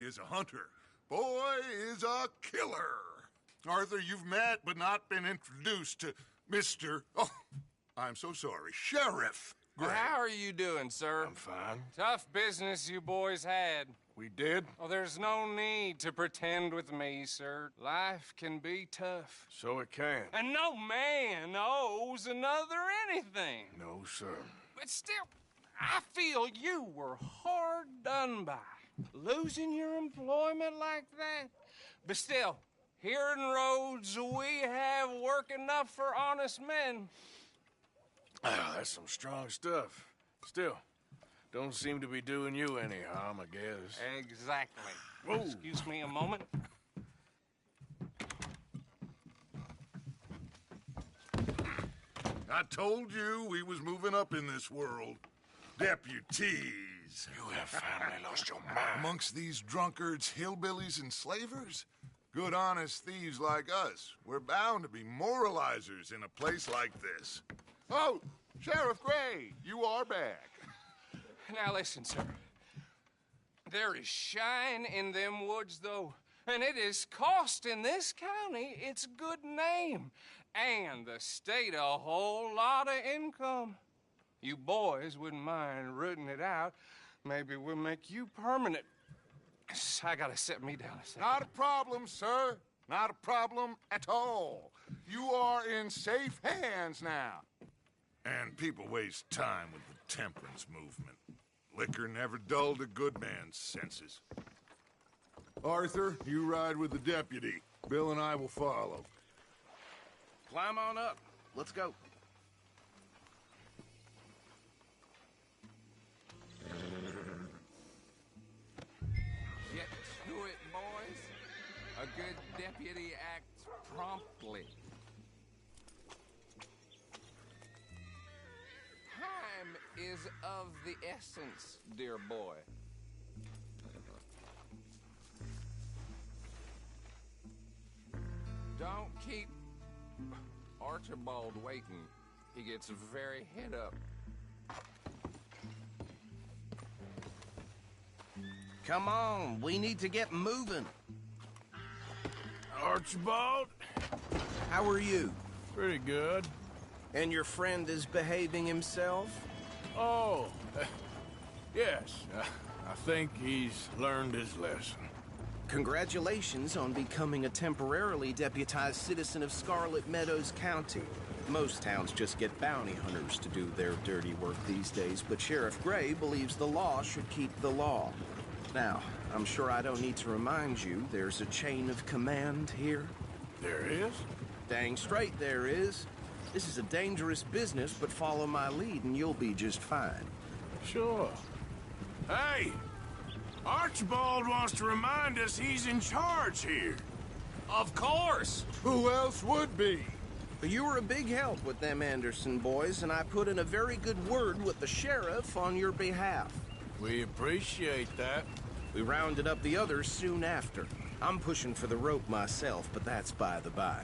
is a hunter. Boy is a killer. Arthur, you've met but not been introduced to Mr. Oh, I'm so sorry, Sheriff Gray. How are you doing, sir? I'm fine. Tough business you boys had. We did? Oh, there's no need to pretend with me, sir. Life can be tough. So it can. And no man owes another anything. No, sir. But still, I feel you were hard done by. Losing your employment like that. But still, here in Rhodes, we have work enough for honest men. Ah, that's some strong stuff. Still, don't seem to be doing you any harm, I guess. Exactly. Whoa. Excuse me a moment. I told you we was moving up in this world. Deputies. You have finally lost your mind. Amongst these drunkards, hillbillies, and slavers? Good honest thieves like us. We're bound to be moralizers in a place like this. Oh, Sheriff Gray, you are back. Now listen, sir. There is shine in them woods, though, and it is costing this county its good name and the state a whole lot of income. You boys wouldn't mind rooting it out. Maybe we'll make you permanent. I gotta set me down a second. Not a problem, sir. Not a problem at all. You are in safe hands now. And people waste time with the temperance movement. Liquor never dulled a good man's senses. Arthur, you ride with the deputy. Bill and I will follow. Climb on up. Let's go. Get to it, boys. A good deputy acts promptly. Time is of the essence, dear boy. Don't keep Archibald waiting. He gets very head up. Come on, we need to get moving. Archibald? How are you? Pretty good. And your friend is behaving himself? Oh, yes. I think he's learned his lesson. Congratulations on becoming a temporarily deputized citizen of Scarlet Meadows County. Most towns just get bounty hunters to do their dirty work these days, but Sheriff Gray believes the law should keep the law. Now, I'm sure I don't need to remind you there's a chain of command here. There is? Dang straight there is. This is a dangerous business, but follow my lead and you'll be just fine. Sure. Hey! Archibald wants to remind us he's in charge here. Of course! Who else would be? But you were a big help with them Anderson boys, and I put in a very good word with the sheriff on your behalf. We appreciate that. We rounded up the others soon after. I'm pushing for the rope myself, but that's by the by.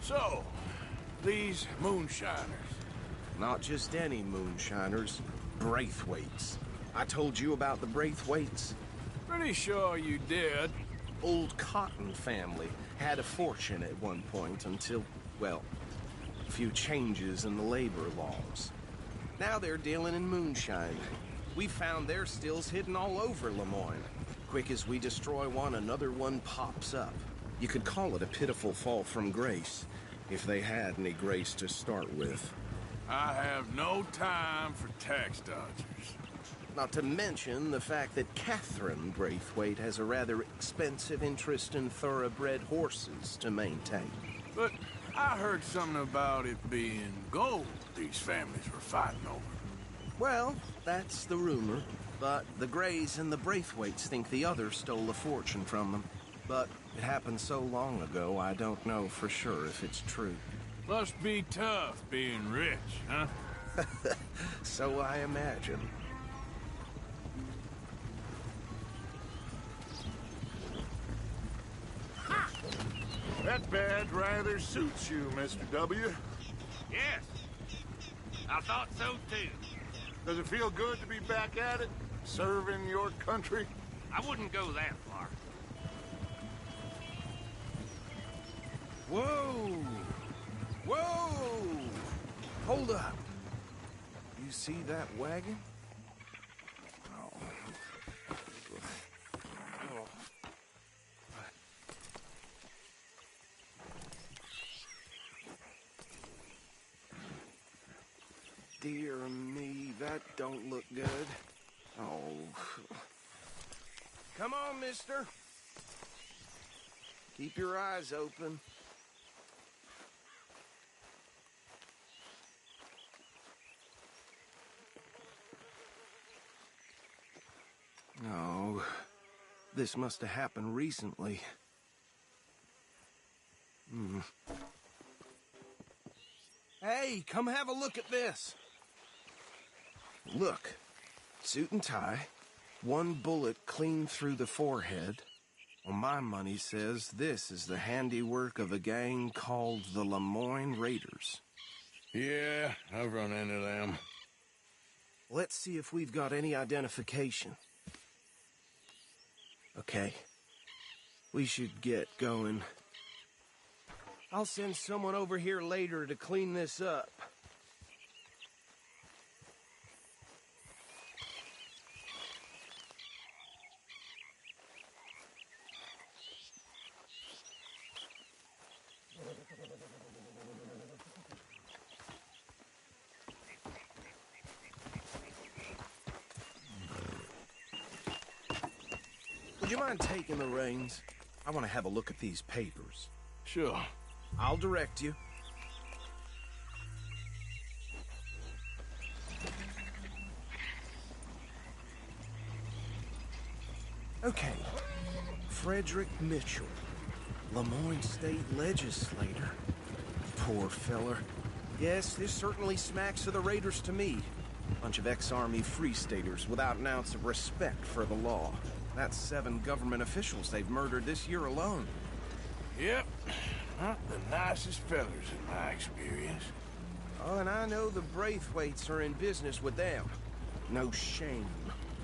So, these moonshiners. Not just any moonshiners, Braithwaites. I told you about the Braithwaites? Pretty sure you did. Old Cotton family had a fortune at one point until, well, a few changes in the labor laws. Now they're dealing in moonshine. We found their stills hidden all over Lemoyne. Quick as we destroy one, another one pops up. You could call it a pitiful fall from grace, if they had any grace to start with. I have no time for tax dodgers. Not to mention the fact that Catherine Braithwaite has a rather expensive interest in thoroughbred horses to maintain. But I heard something about it being gold these families were fighting over. Well, that's the rumor. But the Grays and the Braithwaites think the others stole a fortune from them. But it happened so long ago, I don't know for sure if it's true. Must be tough being rich, huh? So I imagine. That badge rather suits you, Mr. W. Yes, I thought so too. Does it feel good to be back at it? Serving your country? I wouldn't go that far. Whoa! Whoa! Hold up. You see that wagon? Oh. Oh. Dear me, that don't look good. Oh. Come on, mister. Keep your eyes open. Oh, this must have happened recently. Hey, come have a look at this. Look, suit and tie, one bullet clean through the forehead. Well, my money says this is the handiwork of a gang called the Lemoyne Raiders. Yeah, I've run into them. Let's see if we've got any identification. Okay. We should get going. I'll send someone over here later to clean this up. Would you mind taking the reins? I want to have a look at these papers. Sure. I'll direct you. Okay. Frederick Mitchell, Lemoyne State Legislator. Poor feller. Yes, this certainly smacks of the Raiders to me. Bunch of ex-Army Free Staters without an ounce of respect for the law. That's 7 government officials they've murdered this year alone. Yep. Not the nicest fellers in my experience. Oh, and I know the Braithwaites are in business with them. No shame.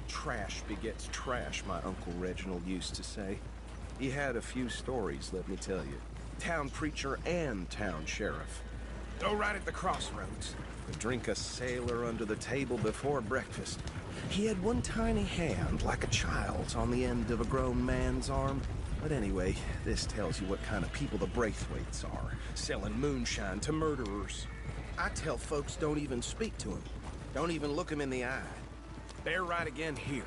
Trash begets trash, my Uncle Reginald used to say. He had a few stories, let me tell you. Town preacher and town sheriff. Go right at the crossroads. Drink a sailor under the table before breakfast. He had one tiny hand, like a child's, on the end of a grown man's arm. But anyway, this tells you what kind of people the Braithwaites are, selling moonshine to murderers. I tell folks don't even speak to him. Don't even look him in the eye. Bear right again here.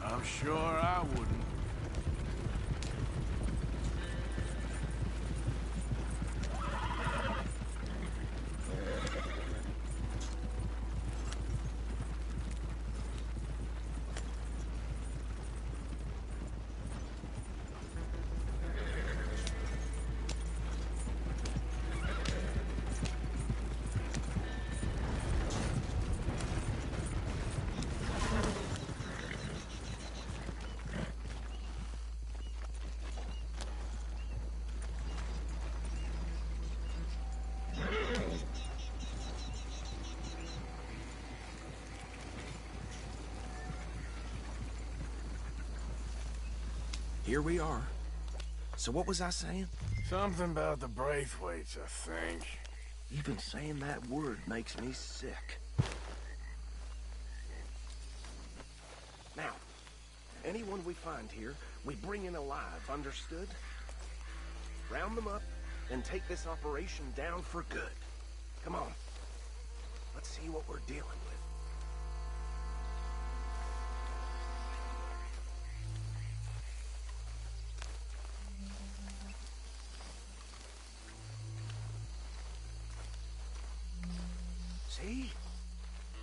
I'm sure I wouldn't. Here we are. So what was I saying? Something about the Braithwaites, I think. Even saying that word makes me sick. Now, anyone we find here, we bring in alive, understood? Round them up, and take this operation down for good. Come on. Let's see what we're dealing with.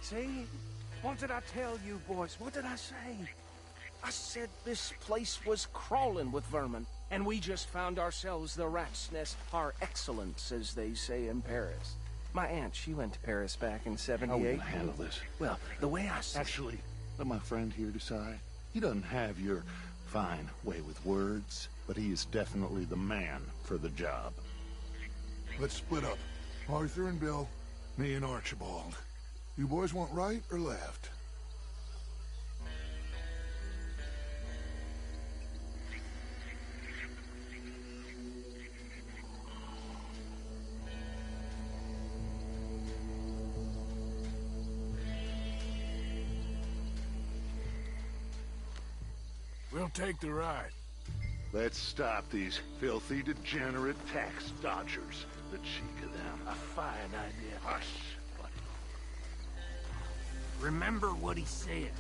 See? What did I tell you, boys? What did I say? I said this place was crawling with vermin, and we just found ourselves the rat's nest par excellence, as they say in Paris. My aunt, she went to Paris back in How are we '78. gonna handle this? Well, the way I see Actually, let my friend here decide. He doesn't have your fine way with words, but he is definitely the man for the job. Let's split up. Arthur and Bill, me and Archibald. You boys want right or left? We'll take the ride. Let's stop these filthy, degenerate tax dodgers. The cheek of them. A fine idea. Hush. Remember what he said.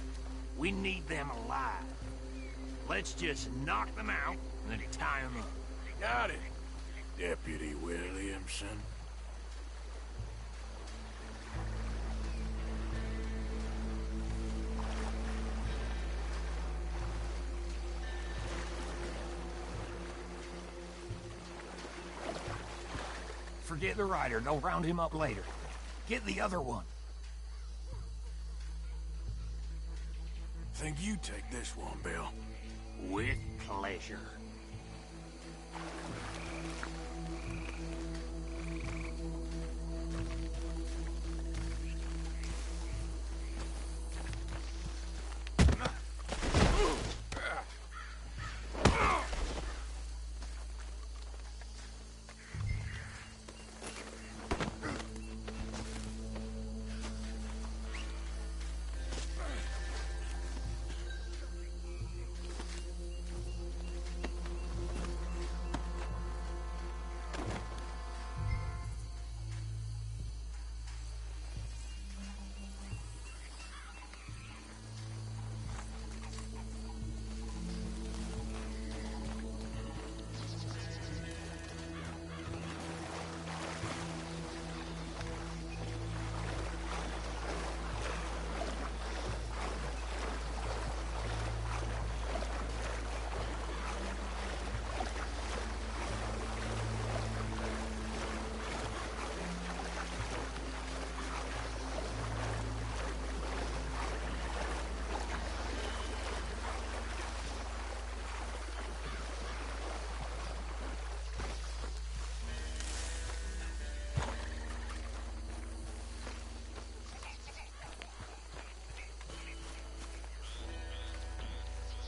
We need them alive. Let's just knock them out and then tie them up. Got it, Deputy Williamson. Forget the rider. They'll round him up later. Get the other one. Think you take this one, Bill. With pleasure.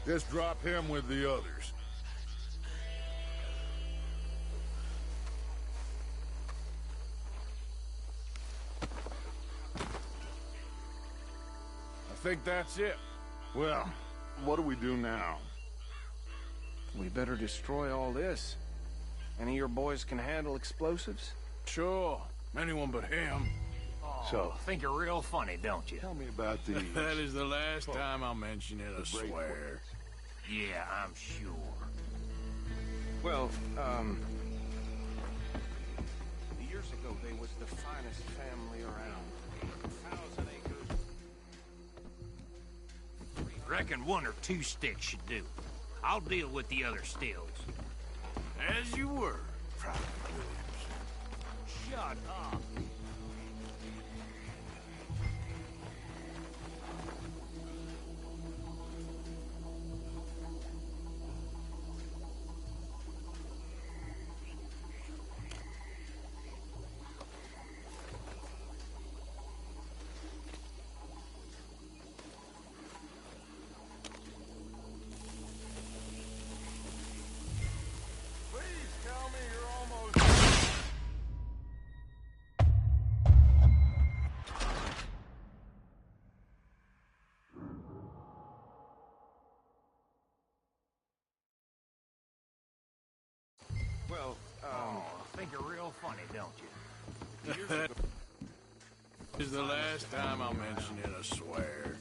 Just drop him with the others. I think that's it. Well, what do we do now? We better destroy all this. Any of your boys can handle explosives? Sure. Anyone but him. So, Think you're real funny, don't you? tell me about these. That is the last time I'll mention it, I swear. Yeah, I'm sure. Well, years ago, they was the finest family around. 1,000 acres. Reckon 1 or 2 sticks should do. I'll deal with the other stills. As you were, Private Williams. Shut up. Well, Think you're real funny, don't you? That is the last time I'll mention it, I swear.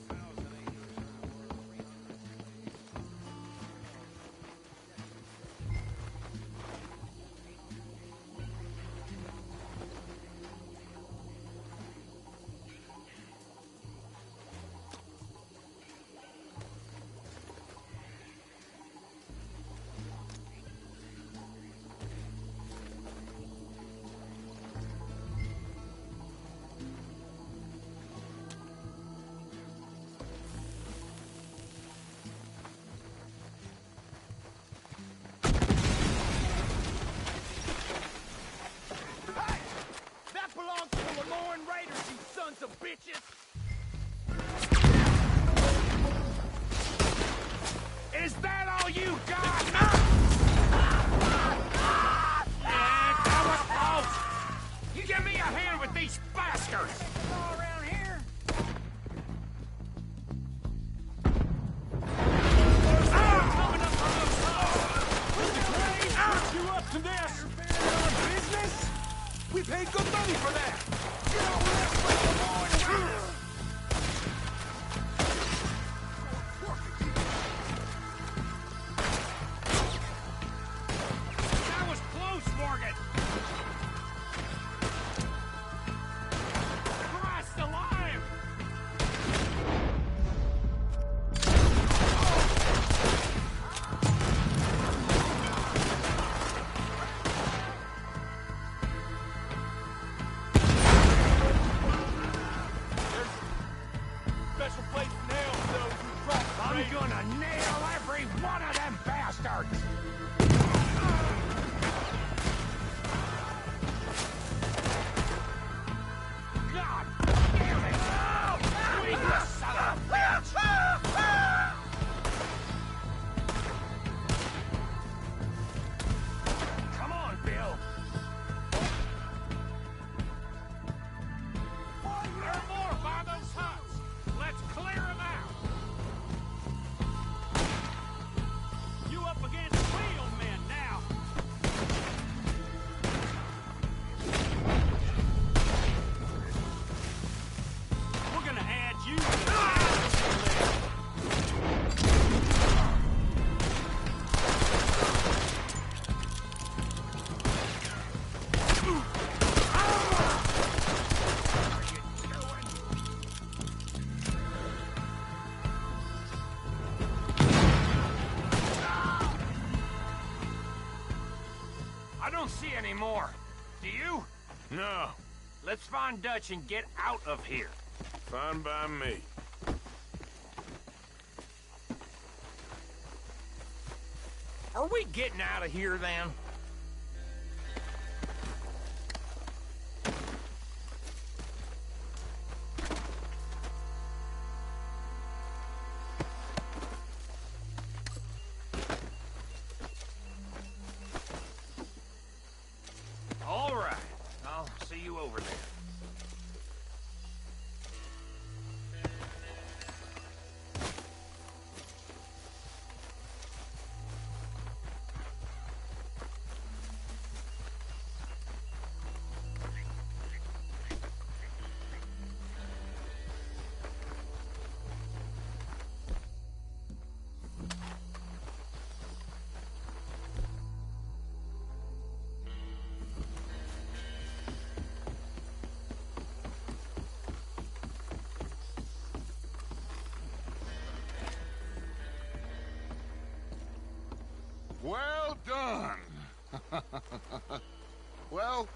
I don't see any more. Do you? No, Let's find Dutch and get out of here. fine by me. Are we getting out of here, then? All right. I'll see you over there. Well done. Well,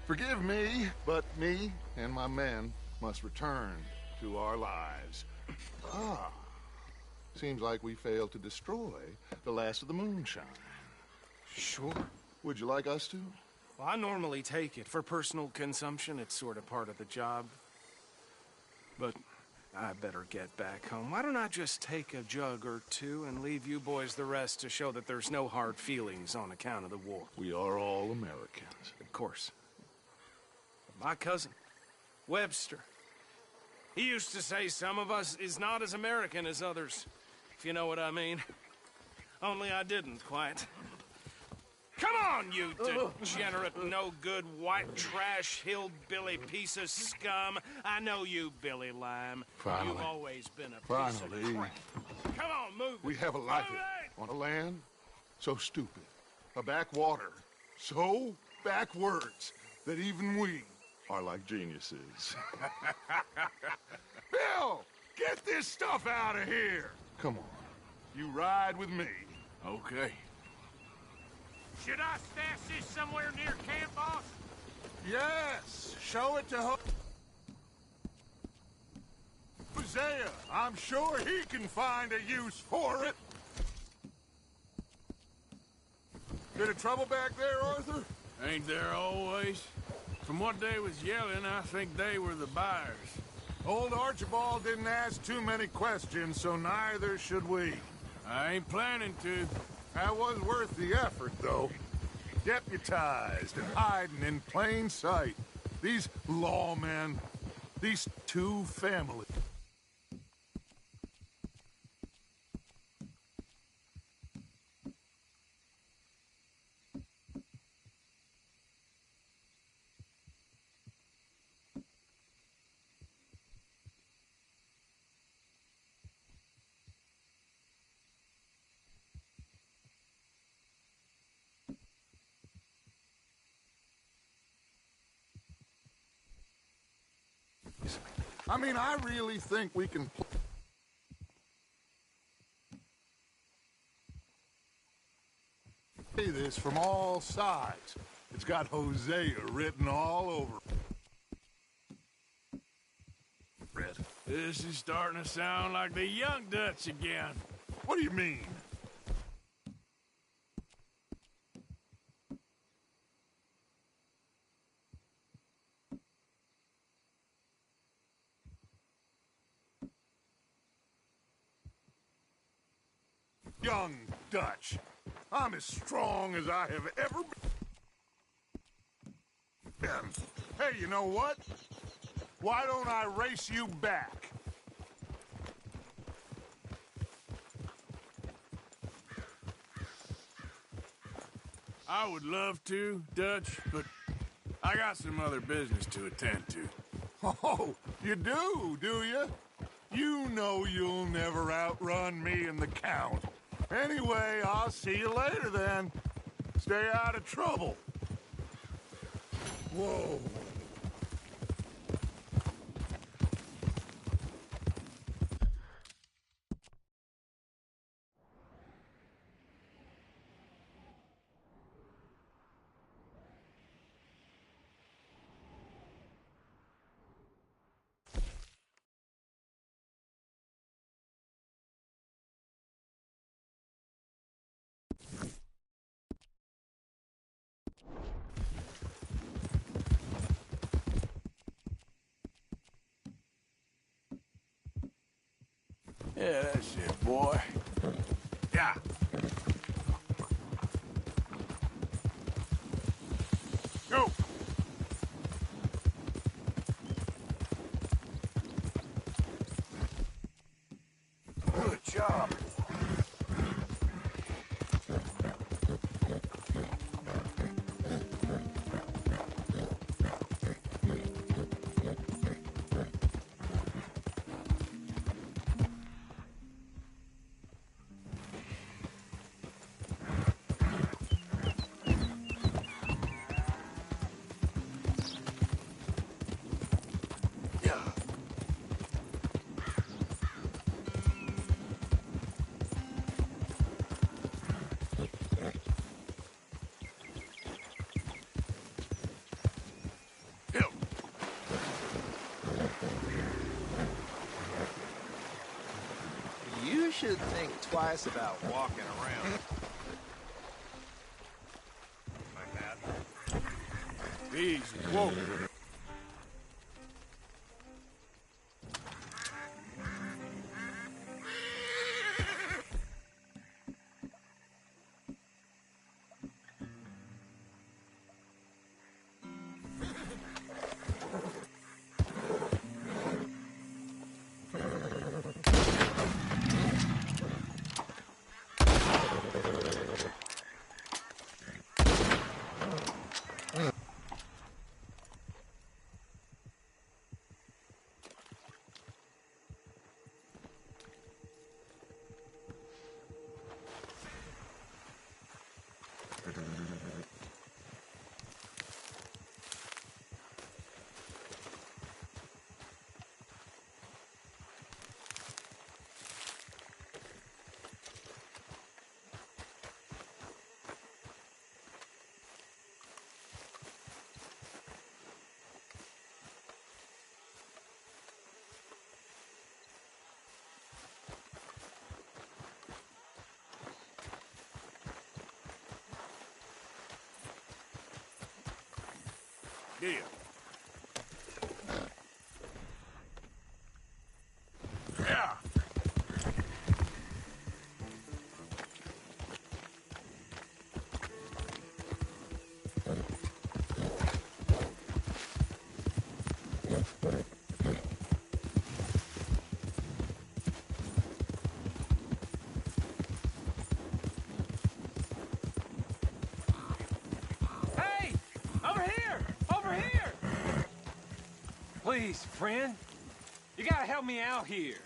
forgive me, but me and my men must return to our lives. Ah, seems like we failed to destroy the last of the moonshine. Sure. Would you like us to? Well, I normally take it. For personal consumption, it's sort of part of the job. But I better get back home. Why don't I just take a jug or two and leave you boys the rest to show that there's no hard feelings on account of the war? We are all Americans. Of course. My cousin, Webster, he used to say some of us is not as American as others, if you know what I mean. Only I didn't quite. Come on, you degenerate, no-good, white trash, hillbilly piece of scum. I know you, Billy Lime. Finally. You've always been a piece Finally. of crap. Come on, move We it. have a life Move it! on a land so stupid, a backwater so backwards that even we are like geniuses. Bill, get this stuff out of here. Come on, you ride with me. Okay. Should I stash this somewhere near camp, boss? Yes, show it to Hosea. I'm sure he can find a use for it. Bit of trouble back there, Arthur? Ain't there always? From what they was yelling, I think they were the buyers. Old Archibald didn't ask too many questions, so neither should we. I ain't planning to. That was worth the effort, though. Deputized and hiding in plain sight. These lawmen, these two families. I mean, I really think we can play this from all sides. It's got Hosea written all over it. This is starting to sound like the young Dutch again. What do you mean? Young Dutch. I'm as strong as I have ever been. Hey, you know what? Why don't I race you back? I would love to, Dutch, but I got some other business to attend to. Oh, you do you? You know you'll never outrun me and the Count. Anyway, I'll see you later then. Stay out of trouble. Whoa. Yeah, that's it, boy. Yeah. Go! Good job. You should think twice about walking around. Easy. Whoa. Yeah. Yeah. Hey! Over here! Over here! Please, friend. You gotta help me out here.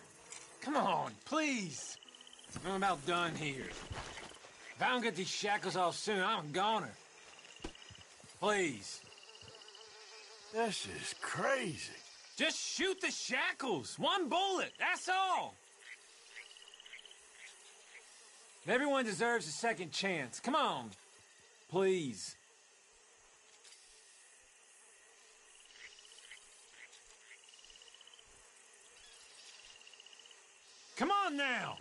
Come on, please. I'm about done here. If I don't get these shackles off soon, I'm a goner. Please. This is crazy. Just shoot the shackles. One bullet, that's all. Everyone deserves a second chance. Come on. Please. Come on now!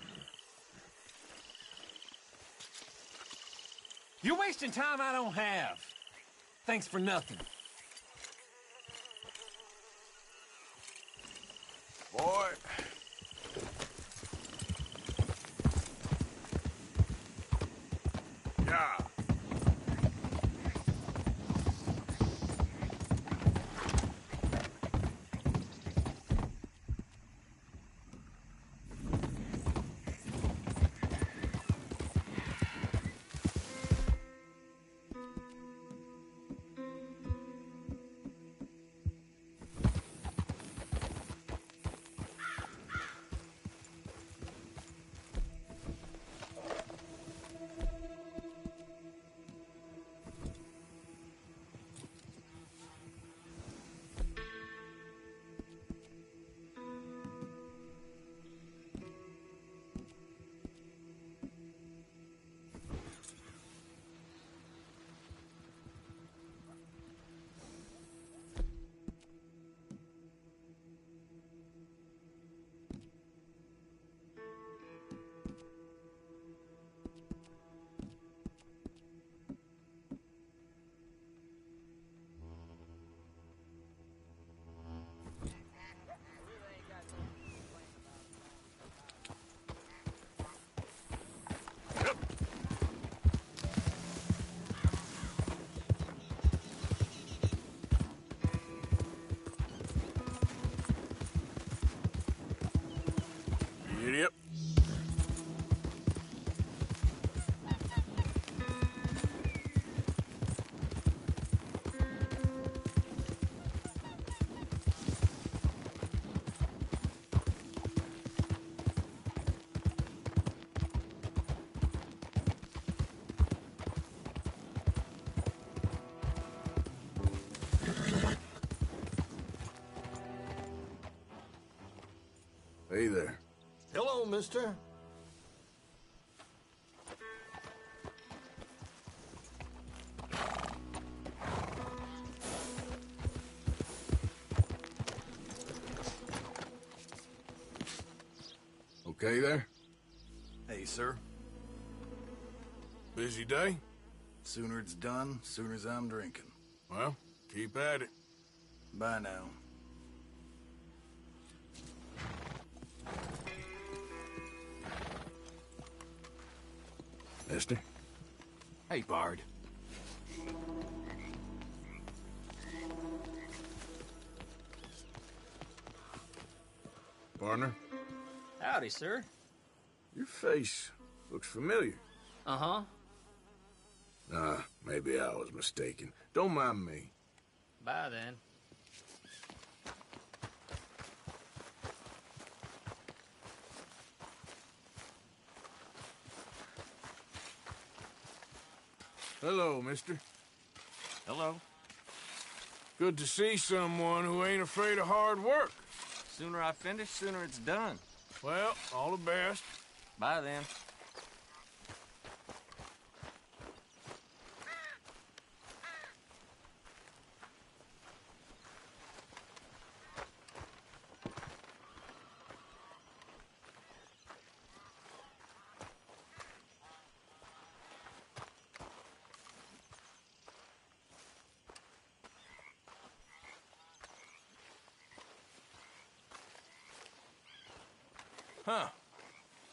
You're wasting time I don't have. Thanks for nothing. Boy. Yeah. mister. Okay there? Hey, sir. Busy day? Sooner it's done, sooner as I'm drinking. Well, keep at it. Bye now. Mister? Hey, Bard. Partner? Howdy, sir. Your face looks familiar. Uh-huh. Maybe I was mistaken. Don't mind me. Bye, then. Hello, mister. Hello. Good to see someone who ain't afraid of hard work. Sooner I finish, sooner it's done. Well, all the best. Bye, then. Huh.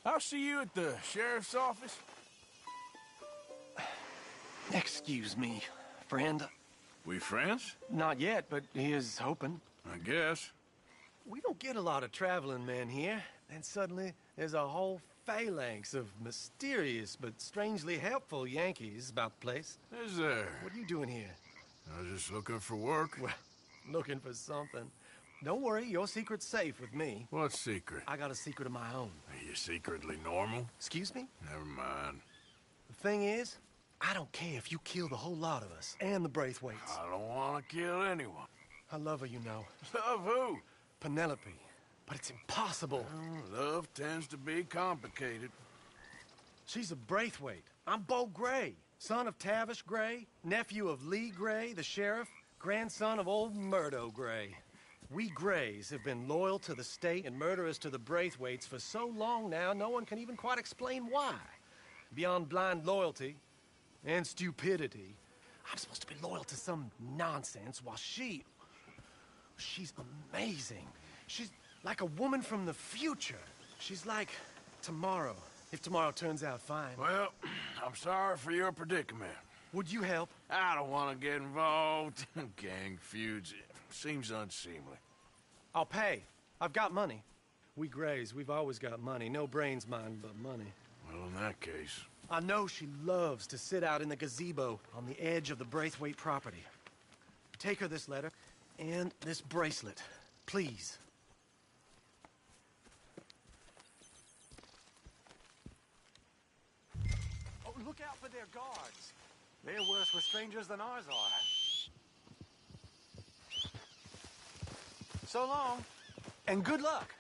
I'll see you at the sheriff's office. Excuse me, friend. We friends? Not yet, but he is hoping. I guess. We don't get a lot of traveling men here. Then suddenly, there's a whole phalanx of mysterious but strangely helpful Yankees about the place. Is there? What are you doing here? I was just looking for work. Well, looking for something. Don't worry, your secret's safe with me. What secret? I got a secret of my own. Are you secretly normal? Excuse me? Never mind. The thing is, I don't care if you kill the whole lot of us and the Braithwaites. I don't want to kill anyone. I love her, you know. Love who? Penelope. But it's impossible. Love tends to be complicated. She's a Braithwaite. I'm Bo Gray, son of Tavish Gray, nephew of Lee Gray, the sheriff, grandson of old Murdo Gray. We Grays have been loyal to the state and murderous to the Braithwaites for so long now, no one can even quite explain why. Beyond blind loyalty and stupidity, I'm supposed to be loyal to some nonsense while she's amazing. She's like a woman from the future. She's like tomorrow, if tomorrow turns out fine. Well, I'm sorry for your predicament. Would you help? I don't want to get involved. Gang feuds seems unseemly. I'll pay. I've got money. We Grays, we've always got money. No brains, mind, but money. Well, in that case... I know she loves to sit out in the gazebo on the edge of the Braithwaite property. Take her this letter and this bracelet, please. Oh, look out for their guards. They're worse with strangers than ours are. So long, and good luck.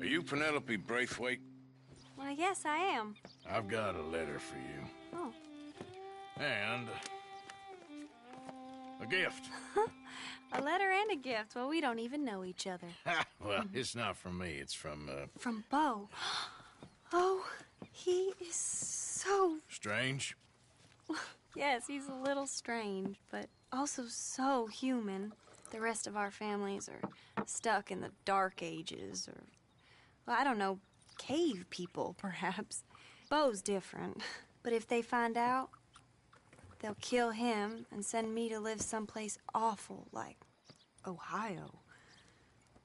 Are you Penelope Braithwaite? Well, yes, I am. I've got a letter for you. Oh. And a gift. A letter and a gift. Well, we don't even know each other. Well, it's not from me. It's from, From Bo. Oh, he is so... Strange? Yes, he's a little strange, but also so human. The rest of our families are stuck in the Dark Ages, or, well, I don't know, cave people, perhaps. Bo's different, but if they find out, they'll kill him and send me to live someplace awful like Ohio.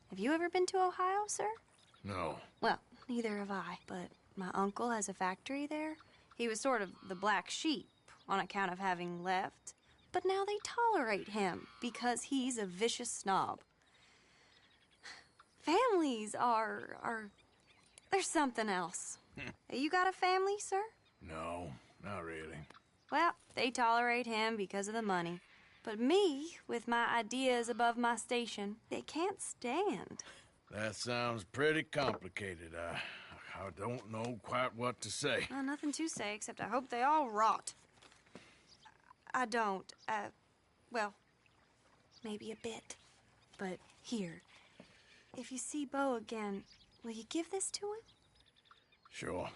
Have you ever been to Ohio, sir? No. Well, neither have I, but my uncle has a factory there. He was sort of the black sheep on account of having left, but now they tolerate him because he's a vicious snob. Families are there's something else. You got a family, sir? No, not really. Well, they tolerate him because of the money. But me, with my ideas above my station, they can't stand. That sounds pretty complicated. I don't know quite what to say. Well, nothing to say, except I hope they all rot. I don't. Well, maybe a bit. But here, if you see Bo again, will you give this to him? Sure.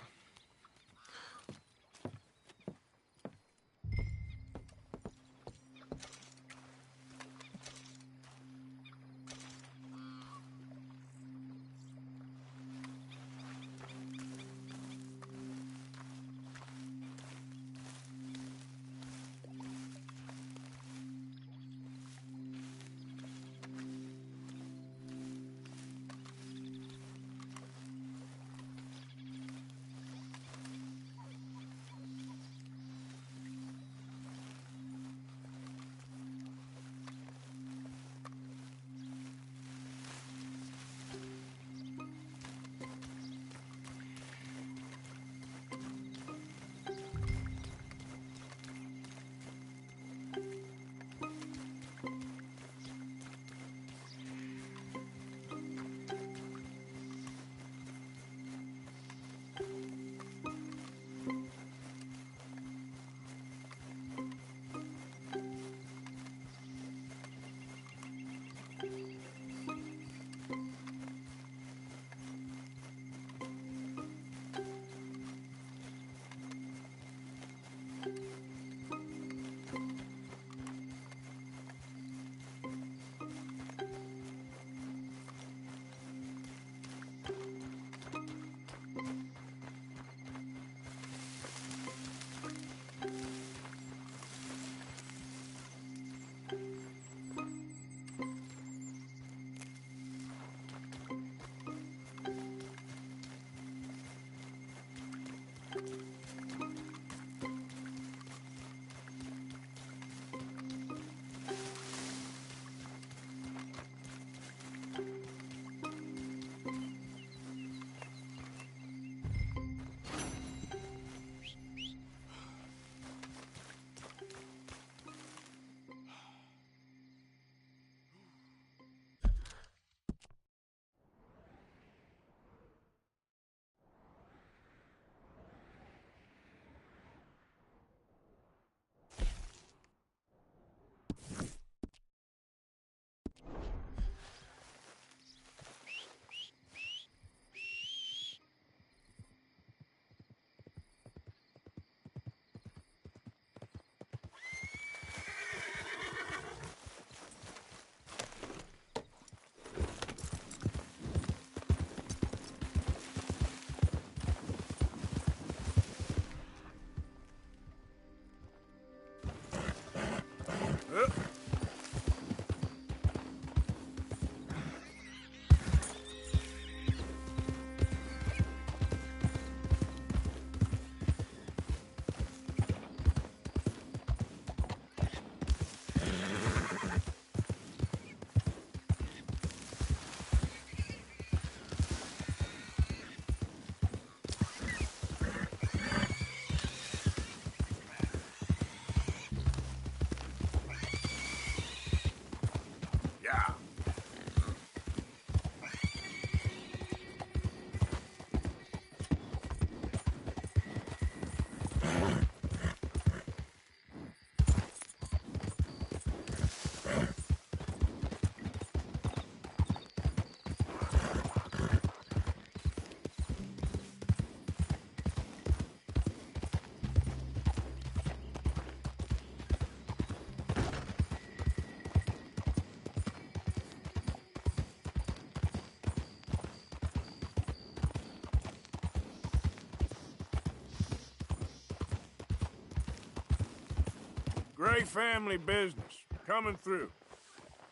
Gray family business. Coming through.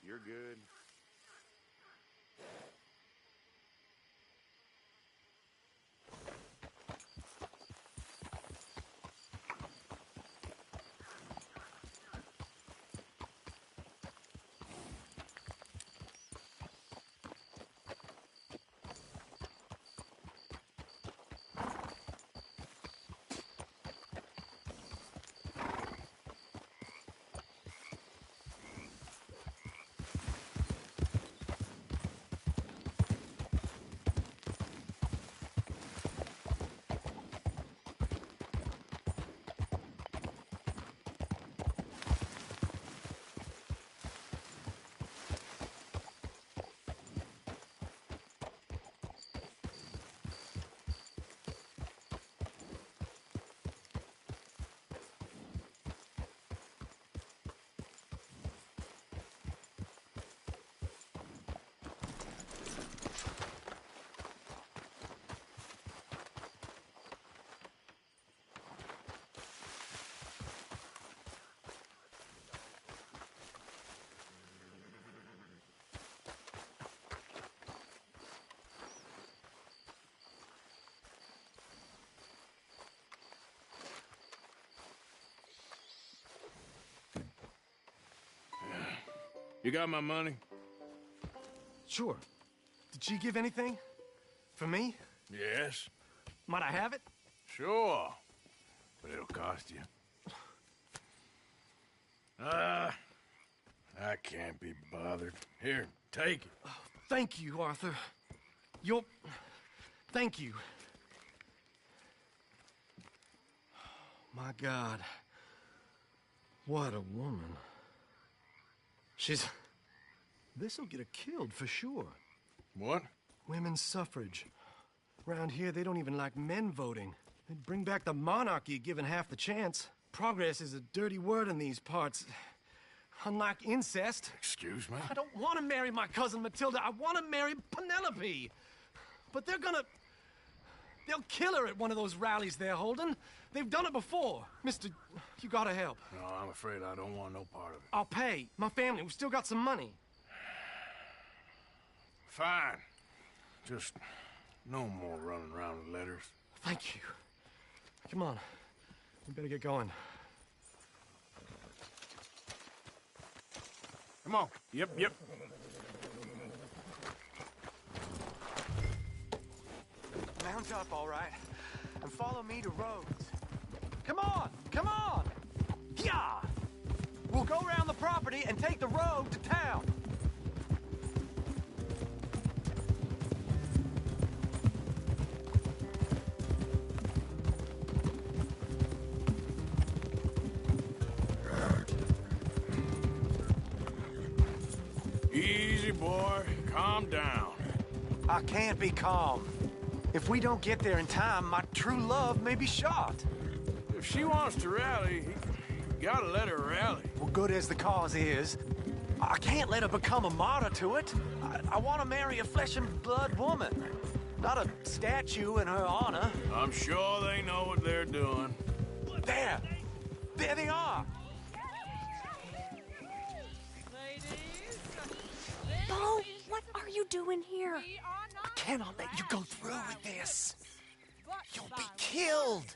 You're good. You got my money? Sure. Did she give anything? For me? Yes. Might I have it? Sure. But it'll cost you. I can't be bothered. Here, take it. Oh, thank you, Arthur. You'll... Thank you. My God. What a woman. She's... This'll get her killed for sure. What? Women's suffrage. Around here, they don't even like men voting. They'd bring back the monarchy given half the chance. Progress is a dirty word in these parts. Unlike incest. Excuse me? I don't want to marry my cousin Matilda. I want to marry Penelope. But they're gonna... They'll kill her at one of those rallies they're holding. They've done it before. Mister, you gotta help. No, I'm afraid I don't want no part of it. I'll pay. My family, we've still got some money. Fine. Just no more running around with letters. Thank you. Come on. We better get going. Come on. Yep. Mount up, all right, and follow me to Rhodes. Come on! Yeah! We'll go around the property and take the road to town. Easy, boy. Calm down. I can't be calm. If we don't get there in time, my true love may be shot. If she wants to rally, you gotta let her rally. Well, good as the cause is, I can't let her become a martyr to it. I want to marry a flesh and blood woman, not a statue in her honor. I'm sure they know what they're doing. There they are. Bo, what are you doing here? I cannot let you go through with this. You'll be killed.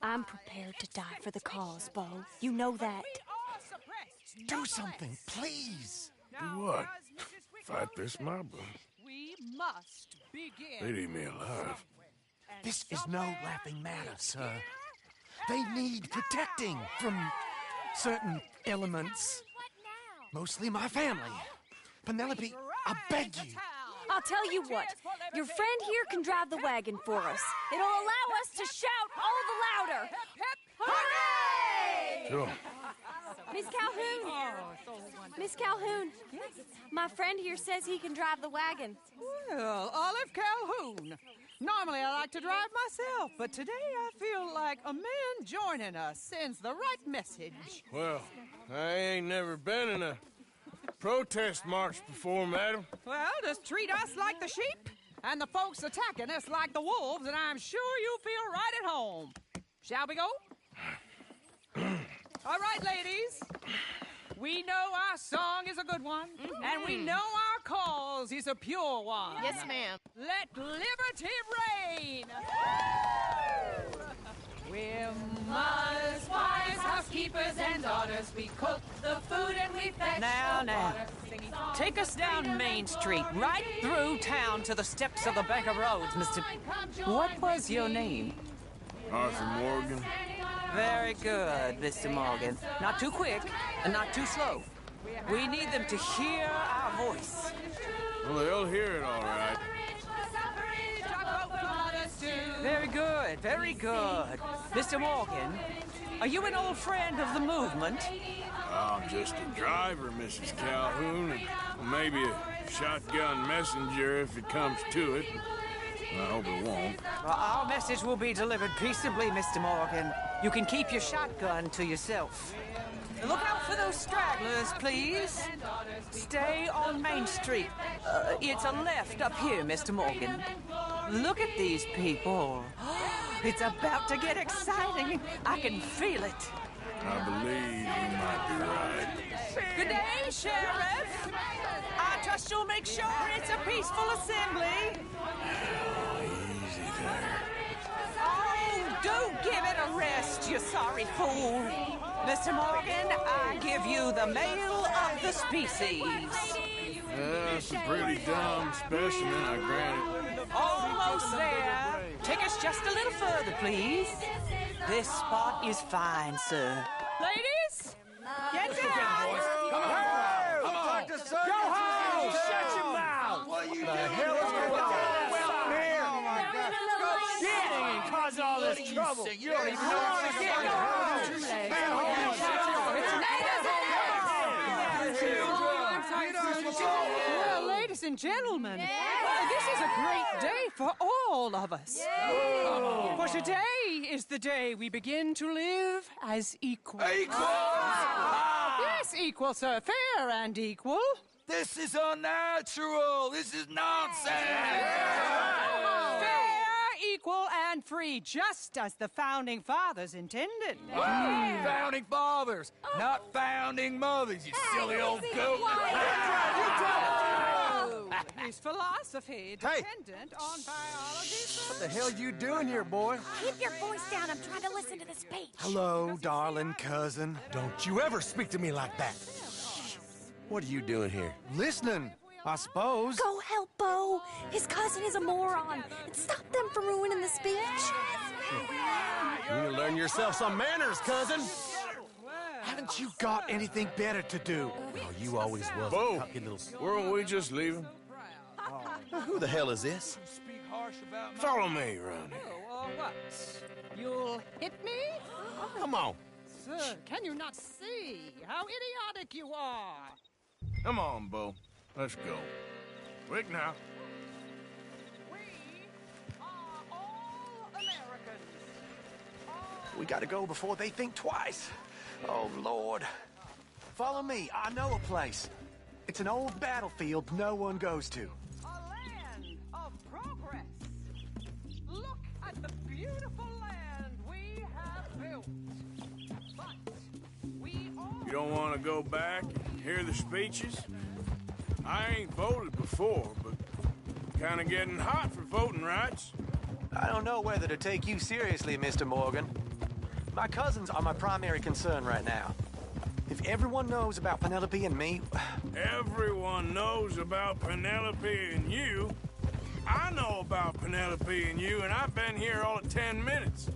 I'm prepared to die for the cause, Bo. You know that. Do something, please. Do what? Fight this mob? We must begin. They'd eat me alive. This is no laughing matter, sir. They need protecting from certain elements. Mostly my family. Penelope, I beg you. I'll tell you what. Your friend here can drive the wagon for us. It'll allow us to shout all the louder. Hooray! Sure. Miss Calhoun. Miss Calhoun. My friend here says he can drive the wagon. Well, Olive Calhoun. Normally I like to drive myself, but today I feel like a man joining us sends the right message. Well, I ain't never been in a protest march before, madam. Well, just treat us like the sheep, and the folks attacking us like the wolves, and I'm sure you'll feel right at home. Shall we go? All right, ladies. We know our song is a good one, and we know our cause is a pure one. Yes, ma'am. Let liberty reign! We're mothers, wives, housekeepers, and daughters. We cook the food and we fetch Now, the now. water. Take us down Main Street, right through town to the steps of the Bank of Roads, Mr. What was your name? Arthur Morgan. Very good, Mr. Morgan. Not too quick and not too slow. We need them to hear our voice. Well, they'll hear it all right. Very good, very good. Mr. Morgan, are you an old friend of the movement? I'm just a driver, Mrs. Calhoun, and maybe a shotgun messenger if it comes to it. I hope it won't. Well, our message will be delivered peaceably, Mr. Morgan. You can keep your shotgun to yourself. Look out for those stragglers, please. Stay on Main Street. It's a left up here, Mr. Morgan. Look at these people. It's about to get exciting. I can feel it. I believe you might be right. Good day, Sheriff. I trust you'll make sure it's a peaceful assembly. Easy there. Oh, don't give it a rest, you sorry fool. Mr. Morgan, I give you the male of the species. That's a pretty dumb specimen, I grant it. Almost there. Take us just a little further, please. This spot is fine, sir. Ladies, get down! Come on! Come on! Go home! Shut your mouth! What the hell is going on? Oh, my God. Shitting and causing all this trouble. You don't even know what to get. Go home! Well, ladies and gentlemen, this is a great day for all of us. For today is the day we begin to live as equals. Yes, equal, sir. Fair and equal. This is unnatural. This is nonsense. Fair, equal, and free, just as the Founding Fathers intended. Founding fathers, not founding mothers, you silly old goat. His philosophy dependent on biology. What the hell you doing here, boy? Keep your voice down. I'm trying to listen to the speech. Hello, darling cousin. Don't you ever speak to me like that. What are you doing here? Listening, I suppose. Go help Bo. His cousin is a moron. And stop them from ruining the speech. You need to learn yourself some manners, cousin. Haven't you got anything better to do? Oh, you always was Bo, a cocky little... weren't we just leaving? Who the hell is this? Follow me around here. What? You'll hit me? Come on. Sir, can you not see how idiotic you are? Come on, Bo. Let's go. Quick now. We are all Americans. We gotta go before they think twice. Oh, Lord. Follow me. I know a place. It's an old battlefield no one goes to. A land of progress. Look at the beautiful land we have built. But we all... You don't want to go back and hear the speeches? I ain't voted before, but kind of getting hot for voting rights. I don't know whether to take you seriously, Mr. Morgan. My cousins are my primary concern right now. If everyone knows about Penelope and me... Everyone knows about Penelope and you. I know about Penelope and you, and I've been here all of 10 minutes.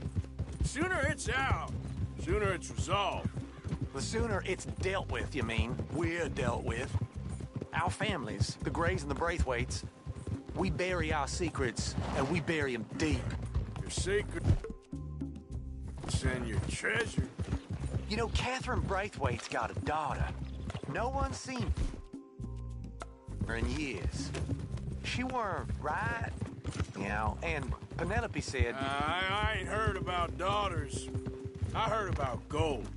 Sooner it's out, sooner it's resolved. The sooner it's dealt with, you mean. We're dealt with. Our families, the Grays and the Braithwaites, we bury our secrets, and we bury them deep. Your secret... and your treasure. You know, Catherine Braithwaite's got a daughter. No one's seen her in years. She weren't right, you know, and Penelope said... I ain't heard about daughters. I heard about gold.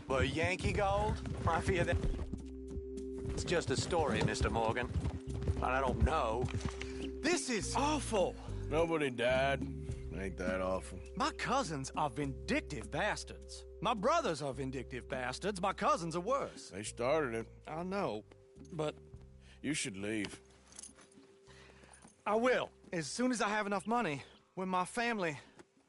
Well, Yankee gold? I fear that... It's just a story, Mr. Morgan. But I don't know. This is awful. Nobody died. Ain't that awful? My cousins are vindictive bastards. My brothers are vindictive bastards. My cousins are worse. They started it. I know, but You should leave. I will. As soon as I have enough money. When my family...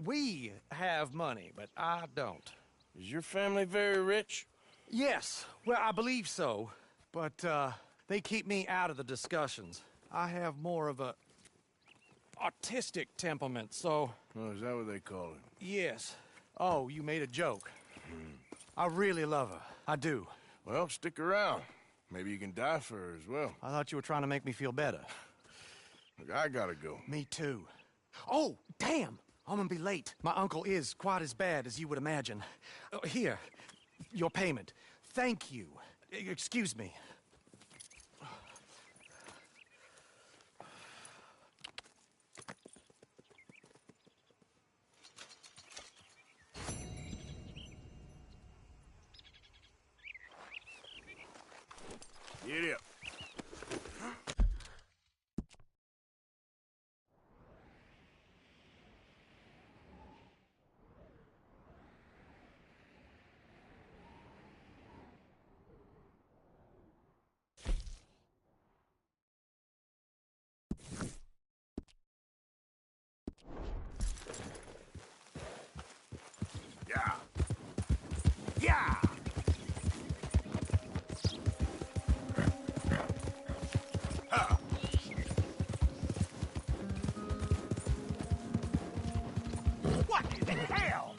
We have money, but I don't. Is your family very rich? Yes. Well, I believe so. But, they keep me out of the discussions. I have more of a... artistic temperament, so... Oh, is that what they call it? Yes. Oh, you made a joke. I really love her. I do. Well, stick around. Maybe you can die for her as well. I thought you were trying to make me feel better. Look, I gotta go. Me too. Oh, damn! I'm gonna be late. My uncle is quite as bad as you would imagine. Here, your payment. Thank you. Excuse me. Get up. Yeah. Yeah! What the hell?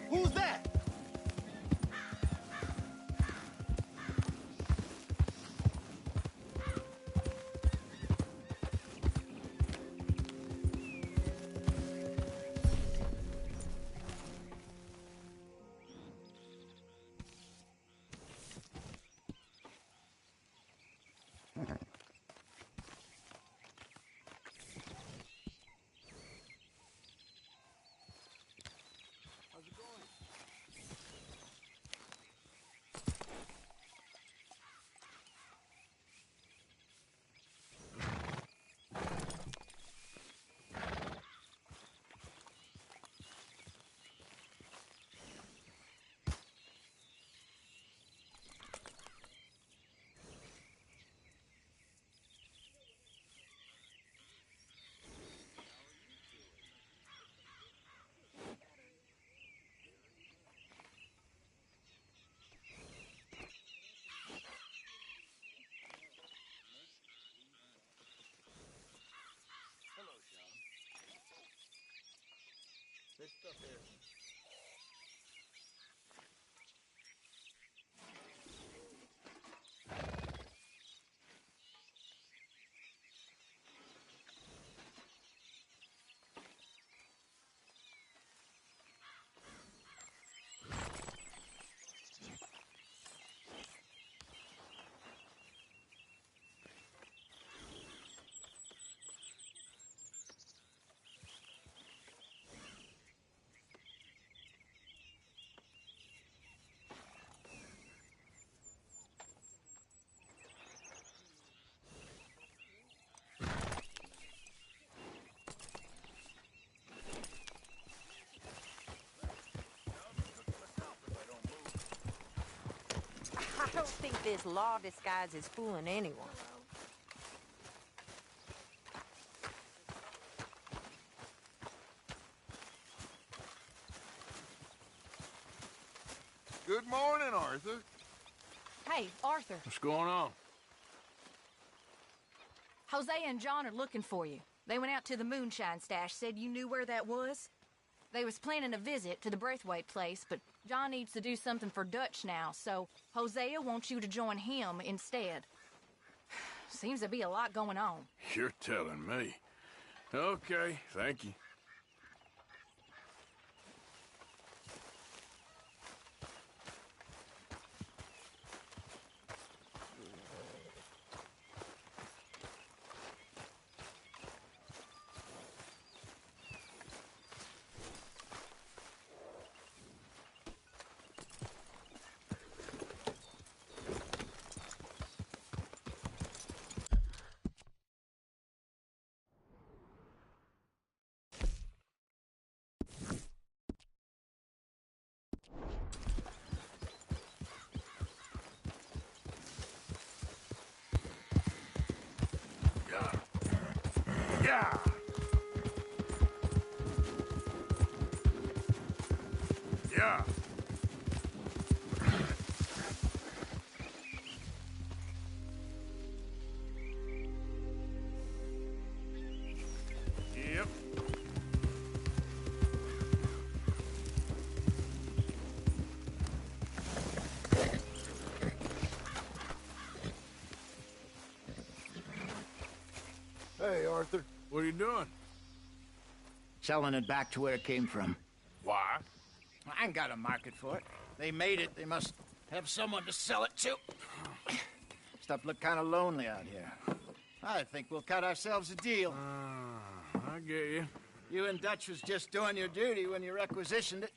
Who's that? This stuff here. don't think this law disguise is fooling anyone. Good morning, Arthur. Hey, Arthur. What's going on? Jose and John are looking for you. They went out to the moonshine stash, said you knew where that was. They was planning a visit to the Braithwaite place, but John needs to do something for Dutch now, so Hosea wants you to join him instead. Seems to be a lot going on. You're telling me. Okay, thank you. Yeah! Yeah! Yep. Hey, Arthur. What are you doing? Selling it back to where it came from. Why? I ain't got a market for it. They made it. They must have someone to sell it to. Stuff look kind of lonely out here. I think we'll cut ourselves a deal. I get you. You and Dutch was just doing your duty when you requisitioned it.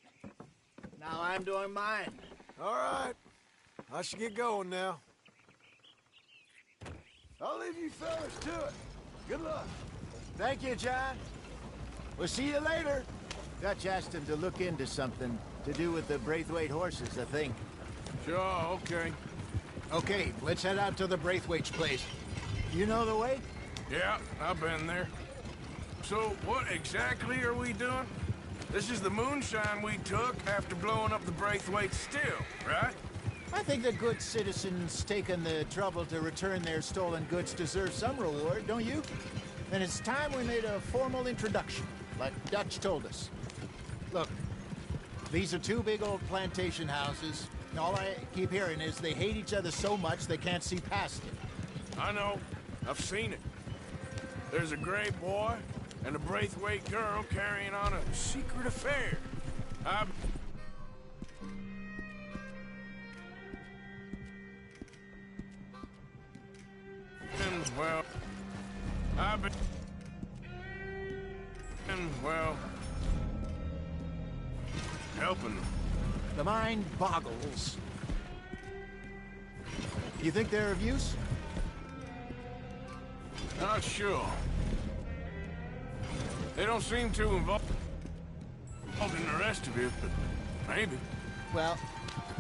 Now I'm doing mine. All right. I should get going now. I'll leave you fellas to it. Good luck. Thank you, John. We'll see you later. Dutch asked him to look into something to do with the Braithwaite horses, I think. Sure, okay. Okay, let's head out to the Braithwaite's place. You know the way? Yeah, I've been there. So, what exactly are we doing? This is the moonshine we took after blowing up the Braithwaite still, right? I think the good citizens taking the trouble to return their stolen goods deserve some reward, don't you? And it's time we made a formal introduction, like Dutch told us. Look, these are two big old plantation houses. All I keep hearing is they hate each other so much they can't see past it. I know. I've seen it. There's a gray boy and a Braithwaite girl carrying on a secret affair. Well, I've been, well, helping them. The mind boggles. You think they're of use? Not sure. They don't seem too involved in the rest of it, but maybe. Well,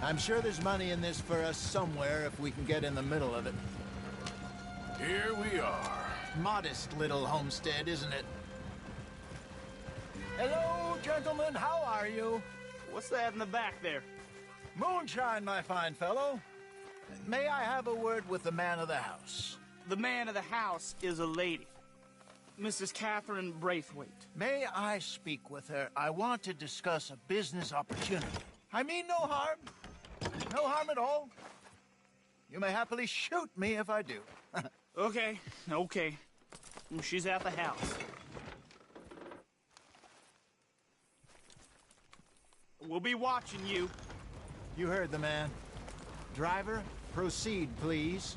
I'm sure there's money in this for us somewhere if we can get in the middle of it. Here we are. Modest little homestead, isn't it? Hello, gentlemen. How are you? What's that in the back there? Moonshine, my fine fellow. May I have a word with the man of the house? The man of the house is a lady. Mrs. Catherine Braithwaite. May I speak with her? I want to discuss a business opportunity. I mean no harm. No harm at all. You may happily shoot me if I do. Okay. She's at the house. We'll be watching you. You heard the man. Driver, proceed, please.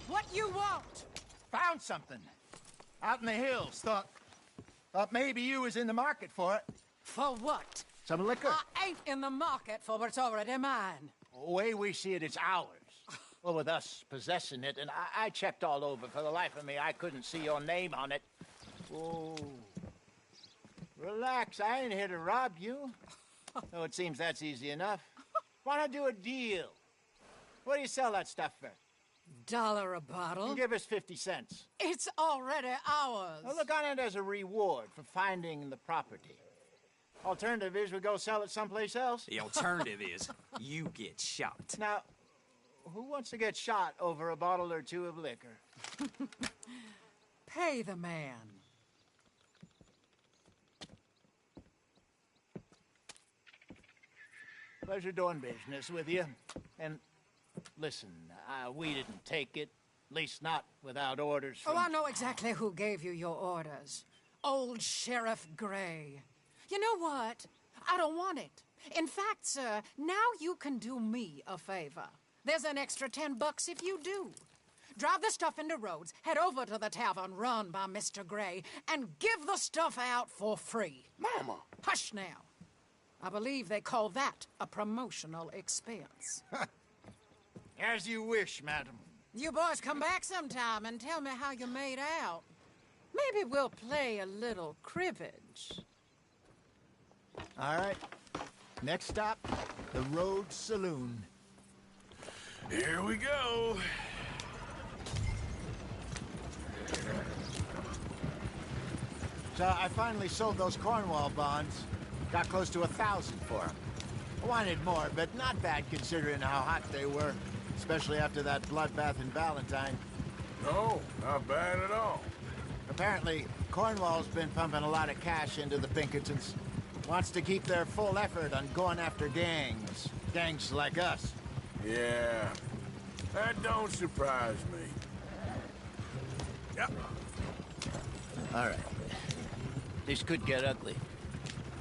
What you want? Found something. Out in the hills. Thought Thought maybe you was in the market for it. For what? Some liquor? I ain't in the market for what's already mine. The way we see it, it's ours. Well, with us possessing it, and I checked all over. For the life of me, I couldn't see your name on it. Oh. Relax, I ain't here to rob you. Though it seems that's easy enough. Why not do a deal? What do you sell that stuff for? $1 a bottle? Give us 50 cents. It's already ours. Well, look on it as a reward for finding the property. Alternative is we go sell it someplace else. The alternative is you get shot. Now, who wants to get shot over a bottle or two of liquor? Pay the man. Pleasure doing business with you. And listen, we didn't take it. At least not without orders from... Oh, I know exactly who gave you your orders. Old Sheriff Gray. You know what? I don't want it. In fact, sir, now you can do me a favor. There's an extra $10 if you do. Drive the stuff into Rhodes, head over to the tavern run by Mr. Gray, and give the stuff out for free. Mama! Hush now. I believe they call that a promotional expense. As you wish, madam. You boys come back sometime and tell me how you made out. Maybe we'll play a little cribbage. All right. Next stop, the Rhodes Saloon. Here we go. So I finally sold those Cornwall bonds. Got close to 1,000 for them. I wanted more, but not bad considering how hot they were. Especially after that bloodbath in Valentine. No, not bad at all. Apparently, Cornwall's been pumping a lot of cash into the Pinkertons. Wants to keep their full effort on going after gangs. Gangs like us. Yeah, that don't surprise me. Yep. All right. This could get ugly.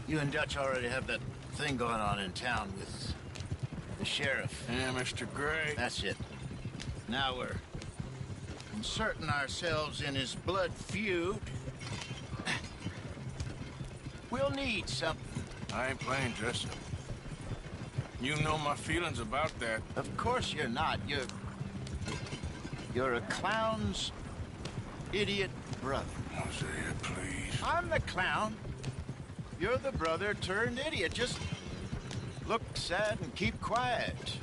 You and Dutch already have that thing going on in town with the sheriff. Yeah, Mr. Gray. That's it. Now we're inserting ourselves in his blood feud. We'll need something. I ain't playing, Jesse. You know my feelings about that. Of course you're not. You're a clown's idiot brother. Hosea, please. I'm the clown. You're the brother turned idiot. Just look sad and keep quiet.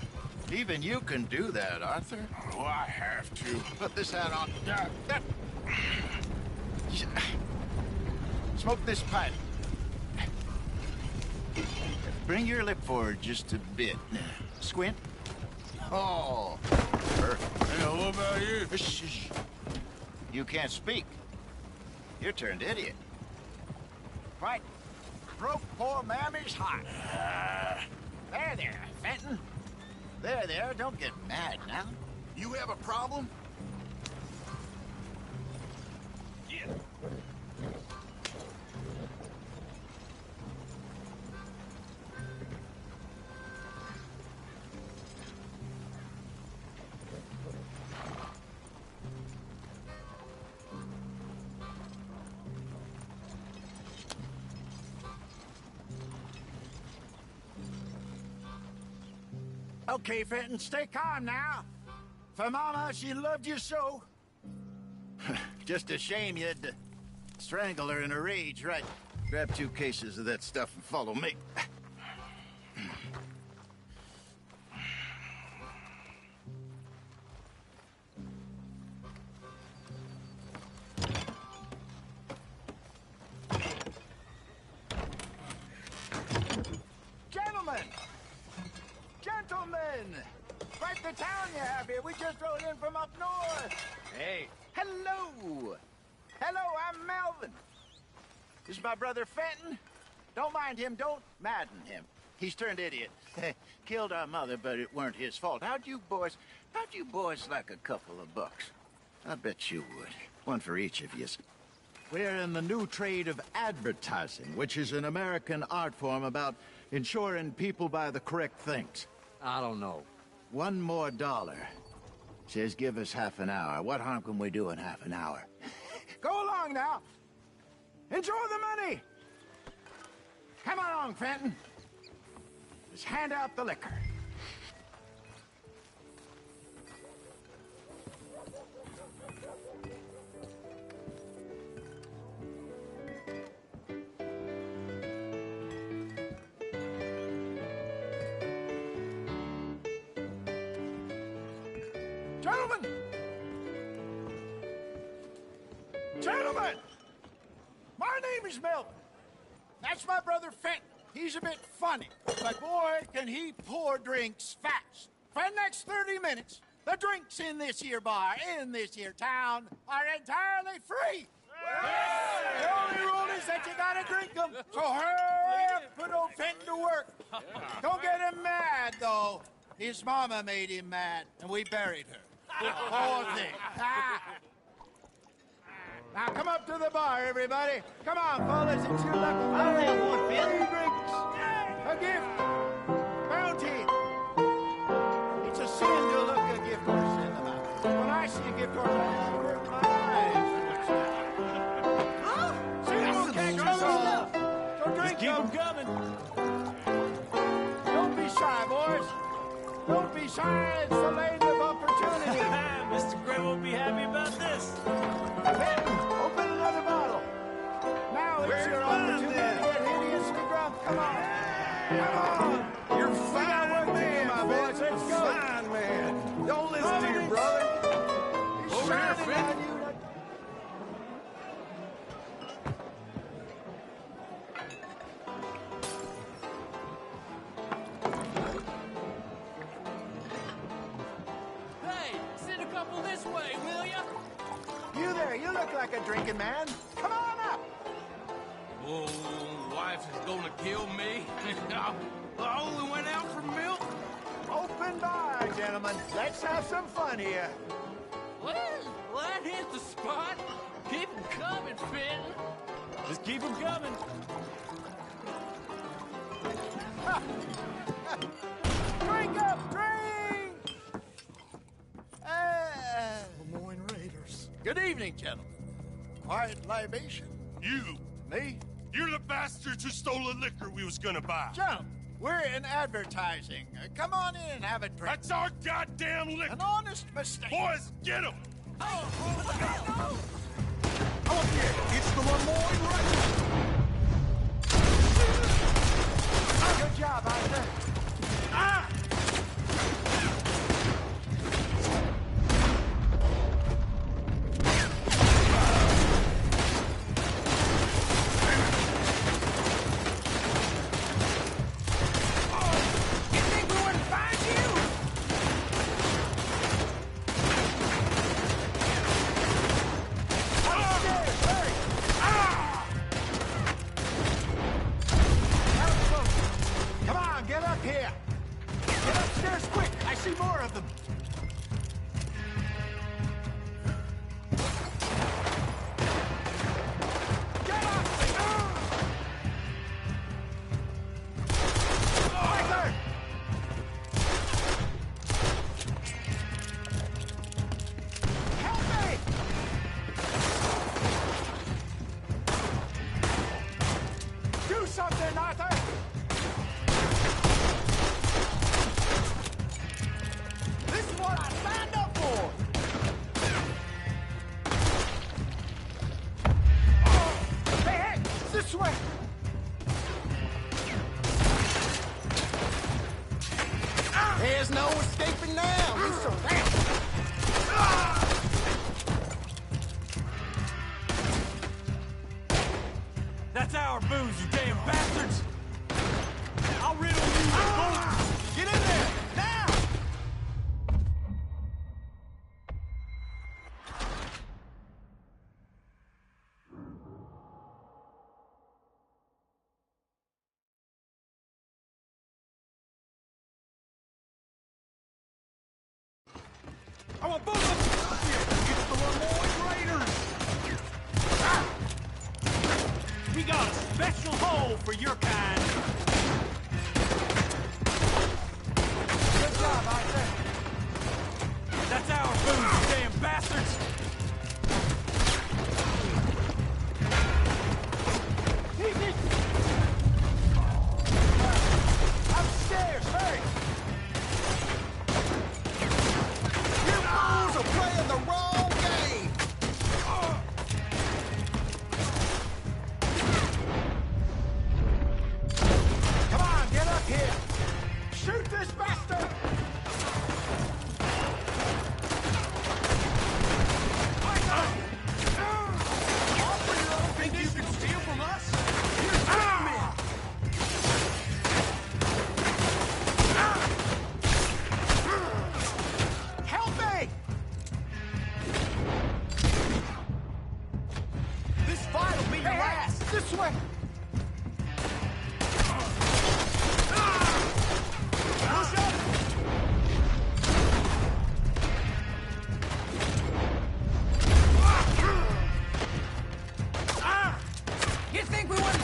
Even you can do that, Arthur. Oh, I have to. Put this hat on. Smoke this pipe. Bring your lip forward just a bit. Squint. Oh, perfect. Hey, what about you? Shh. You can't speak. You're turned idiot. Right. Broke poor Mammy's heart. There, Fenton. There, don't get mad now. You have a problem? Yeah. Okay, Fenton, stay calm now. For Mama, she loved you so. Just a shame you had to strangle her in a rage, right? Grab 2 cases of that stuff and follow me. Gentlemen! Quite the town you have here. We just rode in from up north. Hey. Hello. Hello, I'm Melvin. This is my brother Fenton. Don't mind him. Don't madden him. He's turned idiot. Killed our mother, but it weren't his fault. How'd you boys like a couple of bucks? I bet you would. One for each of you. We're in the new trade of advertising, which is an American art form about ensuring people buy the correct things. I don't know. $1 more. Says give us half an hour. What harm can we do in half an hour? Go along now. Enjoy the money! Come along, Fenton. Just hand out the liquor. Gentlemen! Gentlemen! My name is Melvin. That's my brother Fenton. He's a bit funny, but boy, can he pour drinks fast. For the next 30 minutes, the drinks in this here bar, in this here town, are entirely free. The only rule is that you gotta drink them. So hurry up, put old Fenton to work. Don't get him mad, though. His mama made him mad, and we buried her. Poor thing. Now come up to the bar, everybody. Come on, fellas, it's your lucky day. I'll have one, Bill. Free drinks. A gift. Bounty. It's a sin to look a gift horse in the mouth. When I see a gift horse, I avert my eyes. See, you won't catch us all. So drink Keep them coming. Don't be shy, boys. Don't be shy. It's the land of opportunity. Mr. Gray won't be happy about this. Fenton, open another bottle. Now it's your opportunity to get hideously drunk. Come on. Come on. You're fine, man. My boys, let's go. Fine, man. Don't listen to your brother. He's Over here, shining Fenton. on you. Hey, send a couple this way, will ya? You there, you look like a drinking man. Come on up. Oh, wife is gonna kill me. I only went out for milk. Open bar, gentlemen. Let's have some fun here. Well, that hit the spot. Keep them coming, Fenton. Just keep them coming. Drink up, drink! Lemoyne Raiders. Good evening, gentlemen. Quiet libation. You. Me? You're the bastards who stole the liquor we was gonna buy. Jump. We're in advertising. Come on in and have a drink. That's our goddamn liquor. An honest mistake. Boys, get him. Oh, It's the Lemoyne Raiders. good job, Arthur. Ah! Come on, get up here. Get upstairs quick. I see more of them. Get up! Arthur! Help me! Do something, Arthur! This is what I signed up for! Oh, hey, this way! There's no escaping now. We're surrounded. That's our booze, you damn bastards! I'll riddle you with bullets! Get in there! Now! I want both of them. It's the Lemoyne Raiders. We got a special hole for your kind. Good job, Arthur. That's our booze, you damn bastards! way! You think we wouldn't...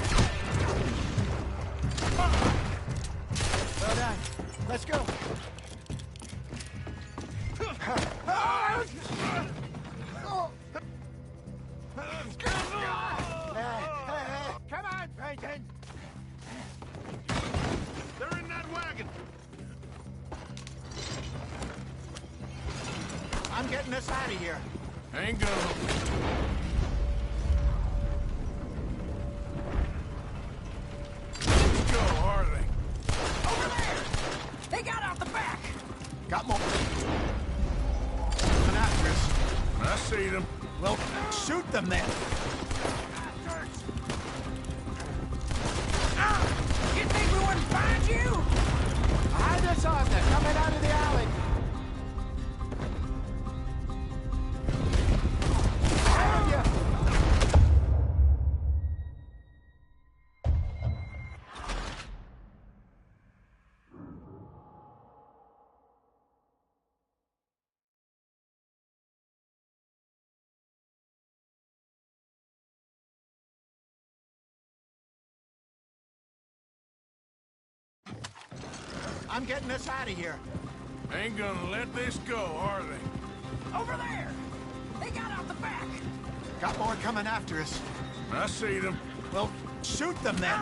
Well done. Let's go. Come on, Peyton. They're in that wagon. I'm getting us out of here. Ain't gonna. Let's go, Harley. Over there! They got out the back! Got more. Coming after us. I see them. Well, shoot them then. You think we wouldn't find you? Hide us on. They're coming out of the alley. Have you? I'm getting us out of here. Ain't gonna let this go, are they? Over there! They got out the back! Got more coming after us. I see them. Well, shoot them then.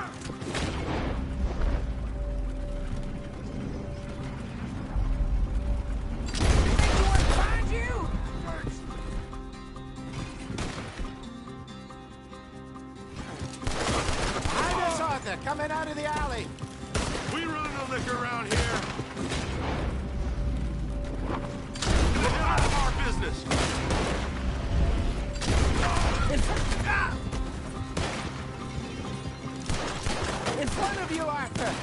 Find you! Hide us on. They're coming out of the alley. We run no liquor around here. Get the hell out of our business. In front of you, Arthur.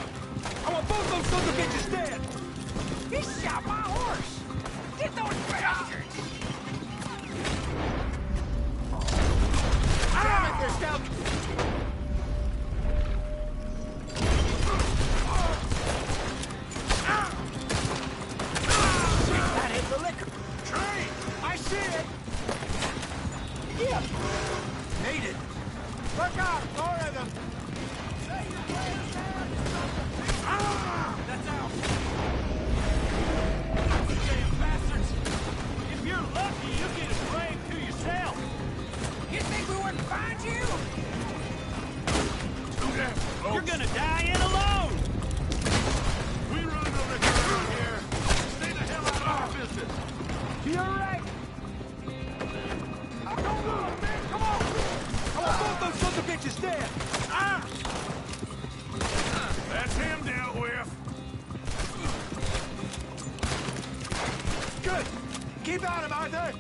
I want both those sons of bitches dead. He shot my horse! Get those bastards! Damn it, they're down. That hit the liquor. Train! I see it. Yeah. Made it. Look out, more of them. That's out. You damn bastards. If you're lucky, you get a grave to yourself. You think we wouldn't find you? Too damn close. You're gonna die in alone. We run no liquor around here. Stay the hell out of our business. You're right. Don't move, man. Come on. I want both those sons of bitches dead. That's him dealt with. Good. Keep at him, Arthur.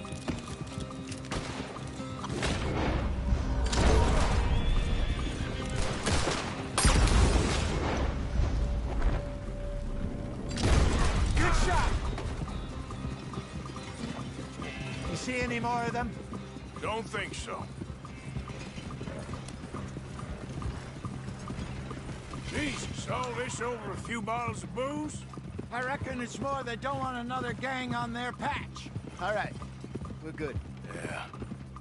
Good shot. You see any more of them? Don't think so. Jesus, all this over a few bottles of booze? I reckon it's more they don't want another gang on their patch. All right. We're good. Yeah.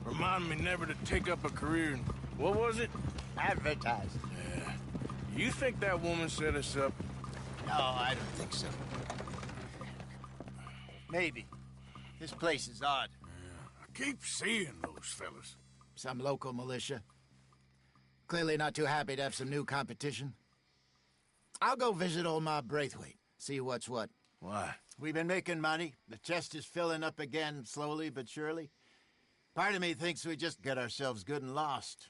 Remind me never to take up a career in... What was it? Advertising. Yeah. You think that woman set us up? No, I don't think so. Maybe. This place is odd. I keep seeing those fellas. Some local militia. Clearly not too happy to have some new competition. I'll go visit old Ma Braithwaite, see what's what. Why? We've been making money. The chest is filling up again, slowly but surely. Part of me thinks we just get ourselves good and lost.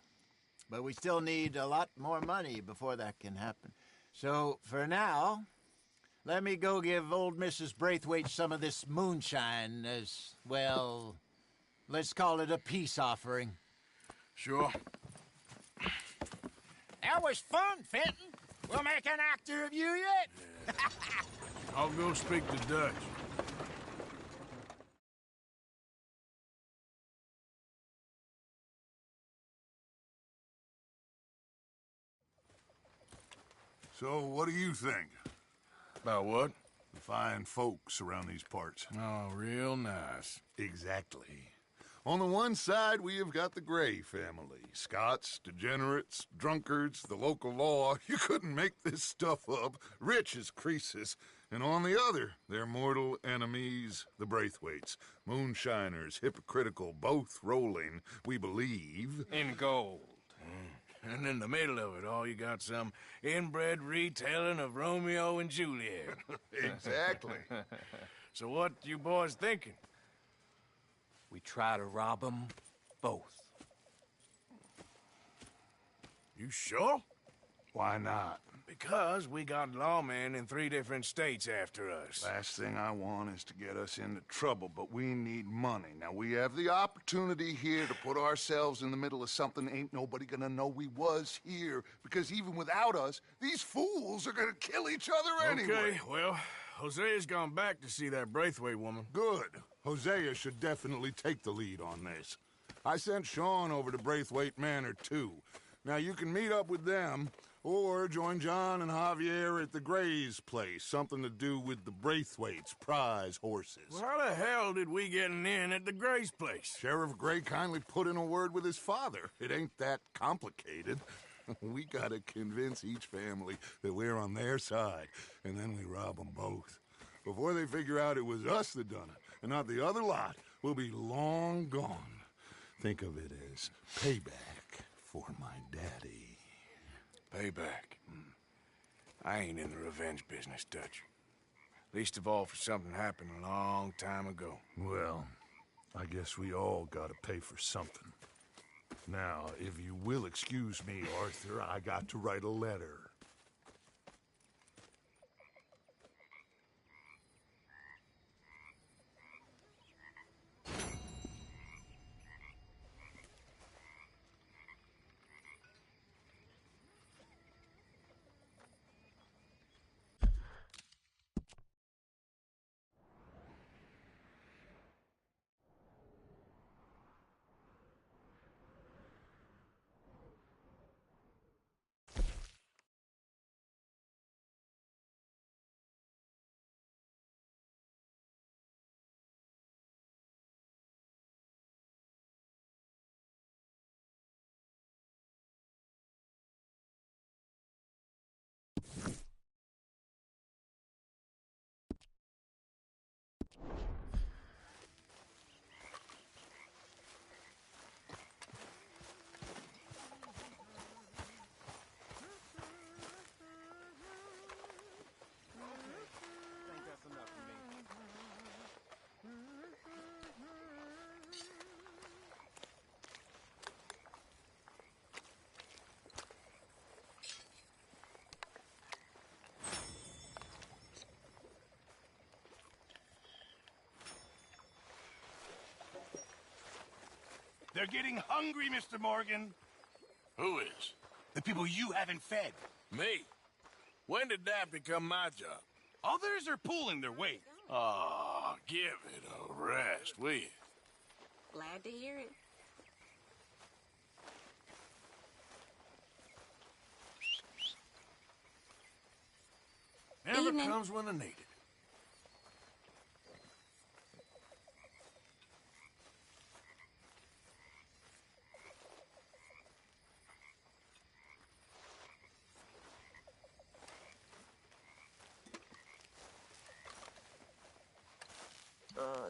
But we still need a lot more money before that can happen. So, for now, let me go give old Mrs. Braithwaite some of this moonshine as, well, let's call it a peace offering. Sure. That was fun, Fenton. We'll make an actor of you yet. I'll go speak to Dutch. So, what do you think? About what? The fine folks around these parts. Oh, real nice. Exactly. On the one side, we have got the Gray family. Scots, degenerates, drunkards, the local law. You couldn't make this stuff up. Rich as Croesus. And on the other, their mortal enemies, the Braithwaites. Moonshiners, hypocritical, both rolling, we believe. In gold. And in the middle of it all, you got some inbred retelling of Romeo and Juliet. Exactly. So what you boys thinking? We try to rob them both. You sure? Why not? Because we got lawmen in 3 different states after us. Last thing I want is to get us into trouble, but we need money. Now, we have the opportunity here to put ourselves in the middle of something ain't nobody gonna know we was here, because even without us, these fools are gonna kill each other anyway. Okay, well, Hosea's gone back to see that Braithwaite woman. Good. Hosea should definitely take the lead on this. I sent Sean over to Braithwaite Manor, too. Now, you can meet up with them, or join John and Javier at the Gray's place. Something to do with the Braithwaite's prize horses. Well, how the hell did we get in at the Gray's place? Sheriff Gray kindly put in a word with his father. It ain't that complicated. We gotta convince each family that we're on their side, and then we rob them both. Before they figure out it was us that done it, and not the other lot, we'll be long gone. Think of it as payback for my daddy. Payback. I ain't in the revenge business, Dutch. Least of all for something happened a long time ago. Well, I guess we all gotta pay for something. Now, if you will excuse me, Arthur, I got to write a letter. They're getting hungry, Mr. Morgan. Who is? The people you haven't fed. Me? When did that become my job? Others are pulling their weight. Oh, give it a rest, will you? Glad to hear it. Never Evening. comes when I need it.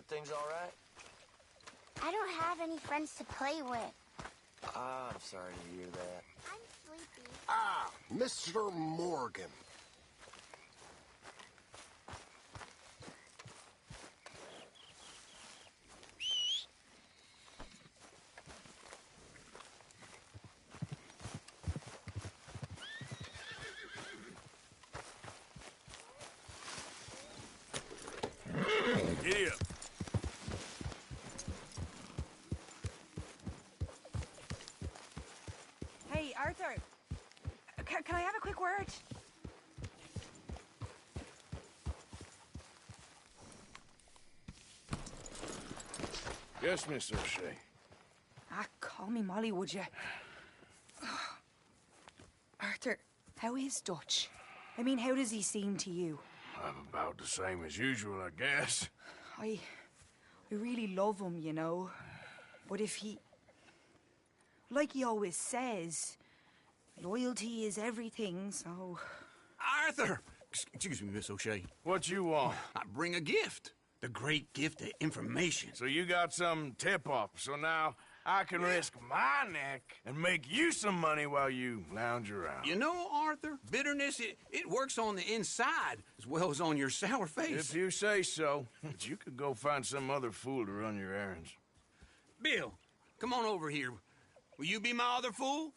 Things all right? I don't have any friends to play with. Ah, I'm sorry to hear that. I'm sleepy. Ah, Mr. Morgan. Giddy up. Hey, Arthur. Can I have a quick word? Yes, Miss O'Shea. Ah, call me Molly, would you? Arthur, how is Dutch? I mean, how does he seem to you? I'm about the same as usual, I guess. I really love him, you know. But if he... Like he always says, loyalty is everything, so... Arthur! Excuse me, Miss O'Shea. What you want? I bring a gift. The great gift of information. So you got some tip-off, so now I can risk my neck and make you some money while you lounge around. You know, Arthur, bitterness, it works on the inside as well as on your sour face. If you say so. But you could go find some other fool to run your errands. Bill, come on over here. Will you be my other fool?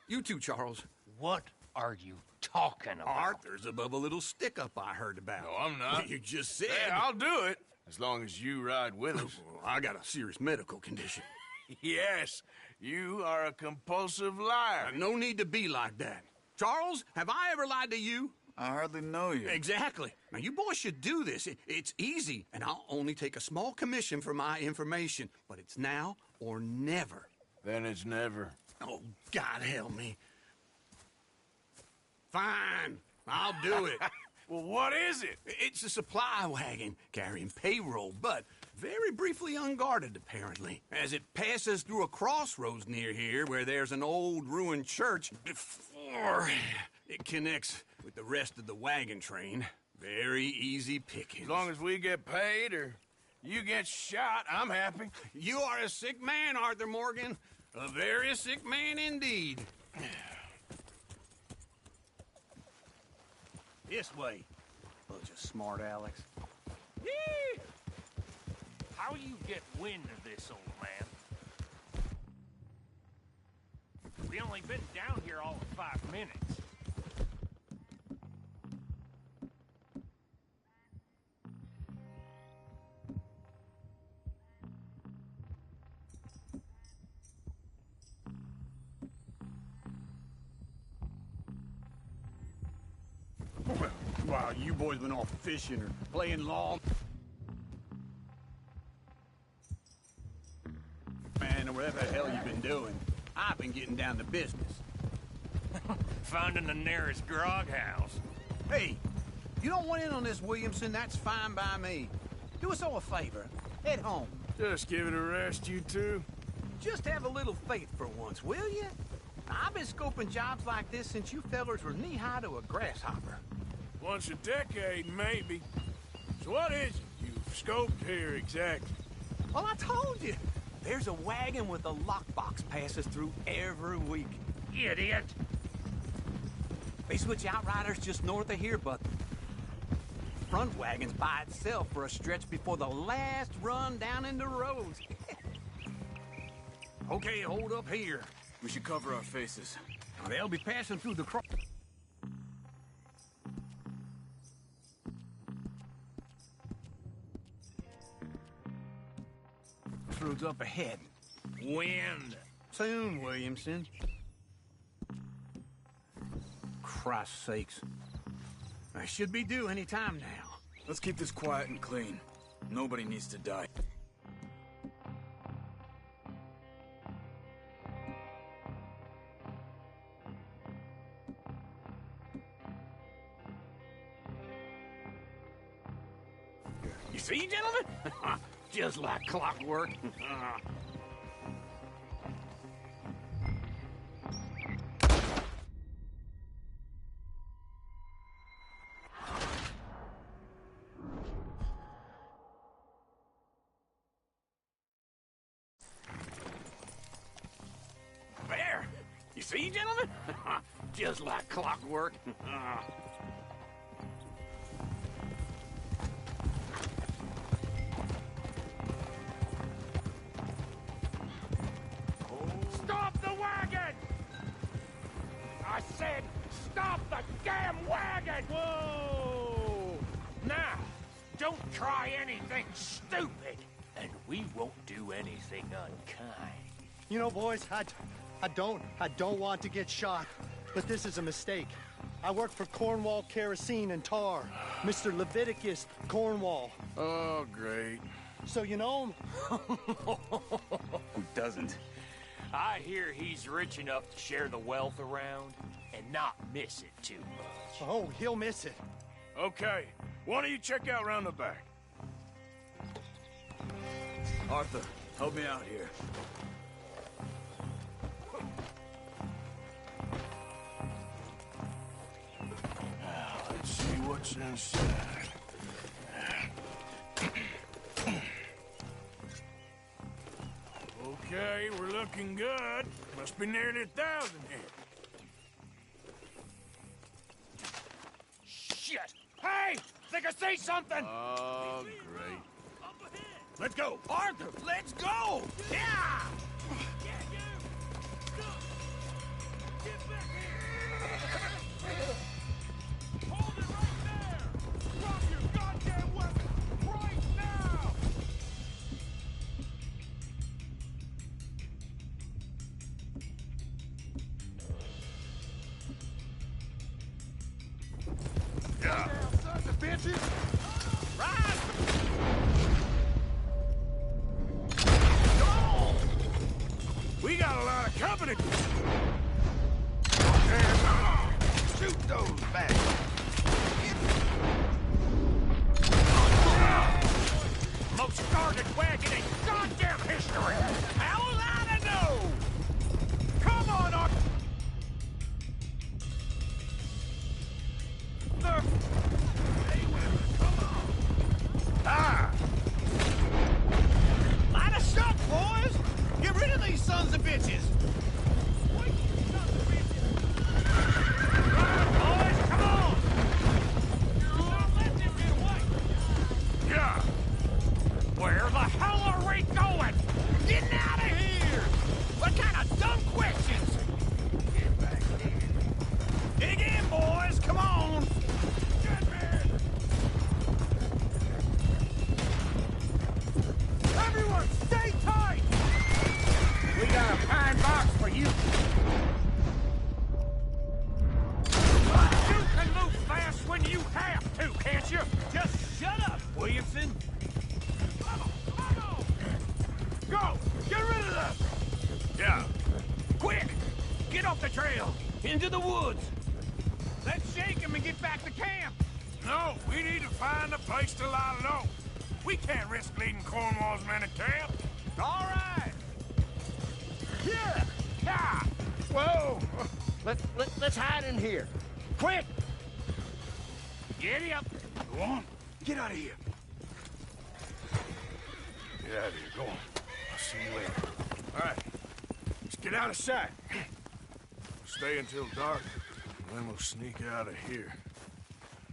You too, Charles. What are you talking about? Arthur's above a little stick-up I heard about. No, I'm not. You just said... Yeah, I'll do it, as long as you ride with us. I got a serious medical condition. Yes, you are a compulsive liar. No need to be like that. Charles, have I ever lied to you? I hardly know you. Exactly. Now, you boys should do this. It's easy, and I'll only take a small commission for my information. But it's now or never. Then it's never. Oh, God help me. Fine, I'll do it. Well, what is it? It's a supply wagon carrying payroll, but very briefly unguarded, apparently, as it passes through a crossroads near here where there's an old ruined church before it connects with the rest of the wagon train. Very easy pickings. As long as we get paid or you get shot, I'm happy. You are a sick man, Arthur Morgan. A very sick man indeed. This way. Bunch of smart Alex. Yee! How you get wind of this, old man? We only been down here all of 5 minutes. Wow, you boys been off fishing or playing law. Man, or whatever the hell you've been doing, I've been getting down to business. Finding the nearest grog house. Hey, you don't want in on this, Williamson, that's fine by me. Do us all a favor. Head home. Just give it a rest, you two. Just have a little faith for once, will you? I've been scoping jobs like this since you fellers were knee-high to a grasshopper. Once a decade, maybe. So what is it you've scoped here exactly? Well, I told you. There's a wagon with a lockbox passes through every week. Idiot! They switch outriders just north of here, but front wagon's by itself for a stretch before the last run down into roads. Okay, hold up here. We should cover our faces. Now, they'll be passing through the cross. Road's up ahead. Wind. Soon, Williamson. Christ's sakes. I should be due any time now. Let's keep this quiet and clean. Nobody needs to die. You see, gentlemen? Just like clockwork. There! You see, gentlemen? Just like clockwork. Stop the wagon! I said, stop the damn wagon! Whoa! Now, don't try anything stupid, and we won't do anything unkind. You know, boys, I don't want to get shot, but this is a mistake. I work for Cornwall Kerosene and Tar, Mr. Leviticus Cornwall. Oh, great. So you know him? Who doesn't? I hear he's rich enough to share the wealth around, and not miss it too much. Oh, he'll miss it. Okay, why don't you check out round the back? Arthur, help me out here. Now, let's see what's inside. Okay, we're looking good. Must be nearly 1,000 here. Shit! Hey! Think I see something! Oh, great. Let's go! Arthur, let's go! Yeah! Hold it right there! Drop your goddamn weapon right now! Yeah. Sons of bitches! Rise! We got a lot of company. Shoot those bastards! Most guarded wagon in goddamn history! How will I know? Come on, Arthur! Ah! Line us up, boys! Get rid of these sons of bitches! Boys, come on! Not let them get away! Yeah. Where the hell are we going? Getting out of here! What kind of dumb questions? Get back in. Dig in, boys! Come on! Everyone, stay tight! We got a pine box for you. You can move fast when you have to, can't you? Just shut up, Williamson. Go! Get rid of them! Yeah. Quick! Get off the trail! Into the woods! Let's shake him and get back to camp! No, we need to find a place to lie low. We can't risk leading Cornwall's men to camp. All right! Here! Yeah! Whoa! Let's hide in here. Quick! Giddy up! Go on. Get out of here. Get out of here. Go on. I'll see you later. All right. Let's get out of sight. Stay until dark, and then we'll sneak out of here.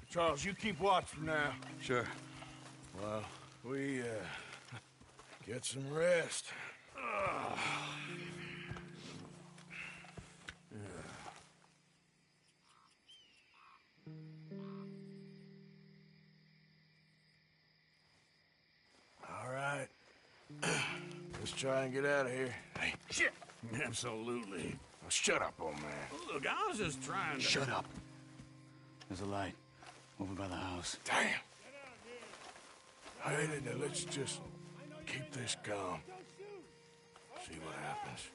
Charles, you keep watch for now. Sure. Well, we, get some rest. Ugh. All right. Let's try and get out of here. Hey, shit! Absolutely. Now, shut up, old man. Look, I was just trying to... Shut up. There's a light over by the house. Damn. Hey, now let's just keep this calm. See what happens.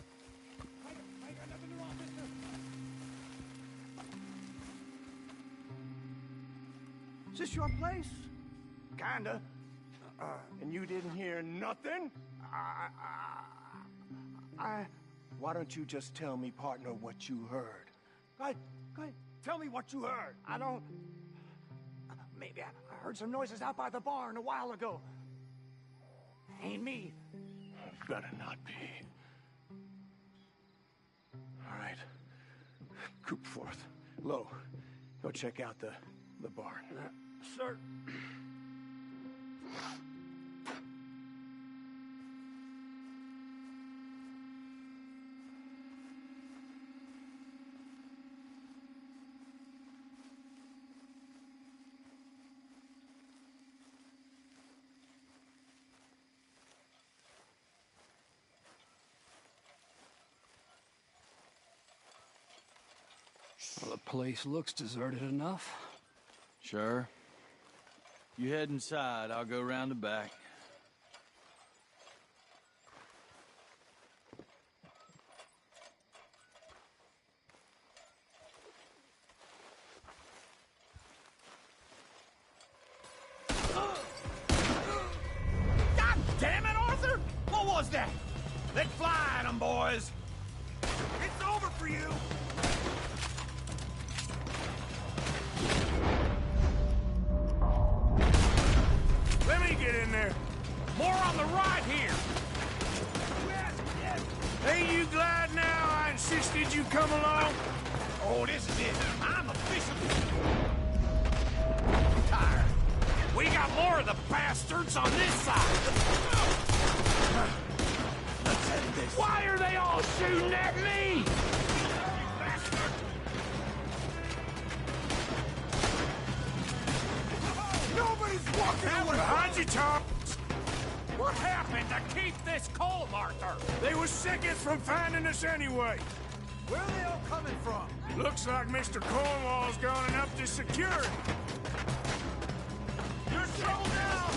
Is this your place? Kinda. And you didn't hear nothing? Why don't you just tell me, partner, what you heard? Go ahead. Tell me what you heard. I don't... Maybe I heard some noises out by the barn a while ago. Ain't me. Better not be. All right. Coop forth. Low. Go check out the barn. Sir. Well, the place looks deserted enough. Sure. You head inside, I'll go round the back. was that? Let's fly at them, boys. It's over for you. Let me get in there. More on the right here. Ain't you glad now I insisted you come along? Oh, this is it. I'm officially tired. We got more of the bastards on this side. Let's end this. Why are they all shooting at me? Nobody's walking away. Behind you, Tom. What happened to keep this coal, Arthur? They were seconds from finding us anyway. Where are they all coming from? Looks like Mr. Cornwall's gone up to security. You're trouble now!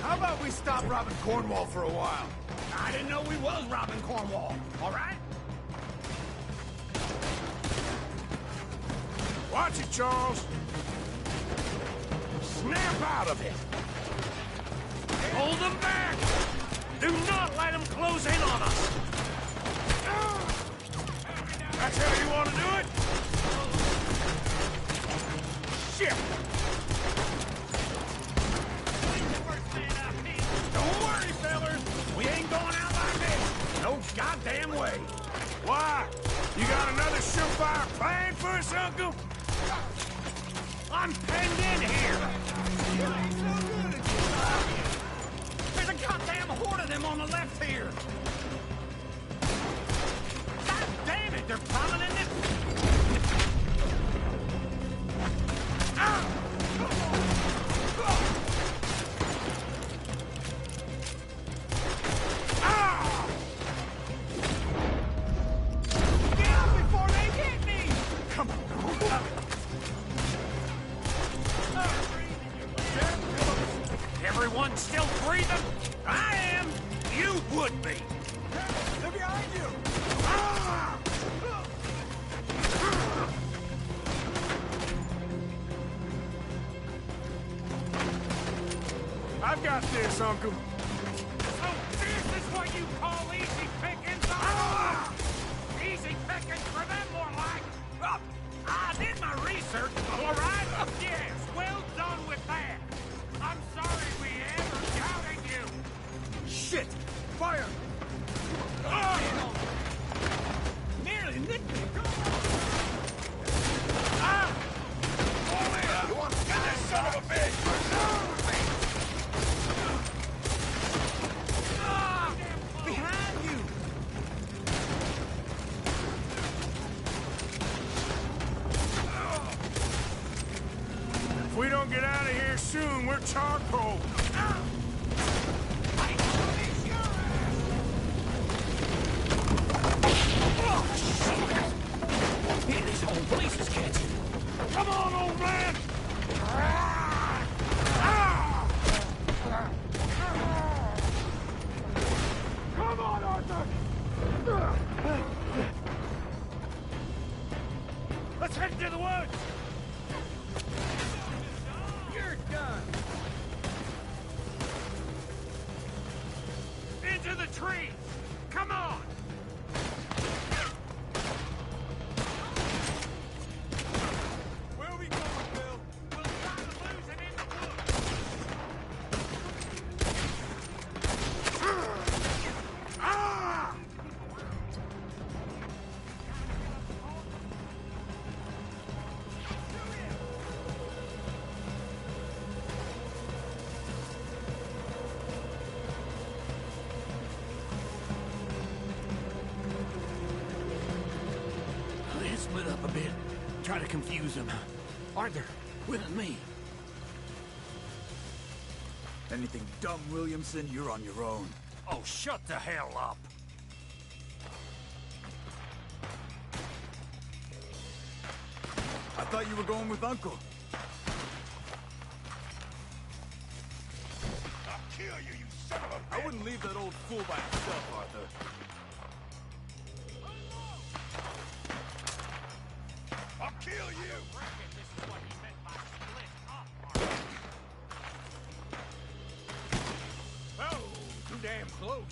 How about we stop robbing Cornwall for a while? I didn't know we was robbing Cornwall. All right? Watch it, Charles. Snap out of it! Hold them back! Do not let them close in on us! That's how you want to do it? Shit! Don't worry, fellas! We ain't going out like this! No goddamn way! Why? You got another surefire plan for us, Uncle? I'm penned in here! There's a goddamn horde of them on the left here! God damn it, they're prominent in... Get up before they get me! Come on. Everyone still breathing? I am. You would be. They're behind you. I've got this, Uncle. So this is what you call easy pickings? Easy pickings for them, more like. I did my research, all right? Yes, well done with that. I'm sorry we ever doubted you. Shit! Fire! Nearly nicked me. Fall in! You want to get that son of a bitch? Behind you! If we don't get out of here soon, we're charcoal. Here, this whole place is catching. Come on, old man! Come on, Arthur! Let's head to the woods! You're done! Into the tree! Come on! Where are we going, Bill? We'll try to lose it in the woods! Let's split up a bit. Try to confuse them. Arthur, with me. Anything dumb, Williamson, you're on your own. Oh, shut the hell up. I thought you were going with Uncle. I'll kill you, you son of a bitch! I wouldn't leave that old fool by himself, Arthur. I'll kill you! This is what he meant by split up, Oh, do damn close.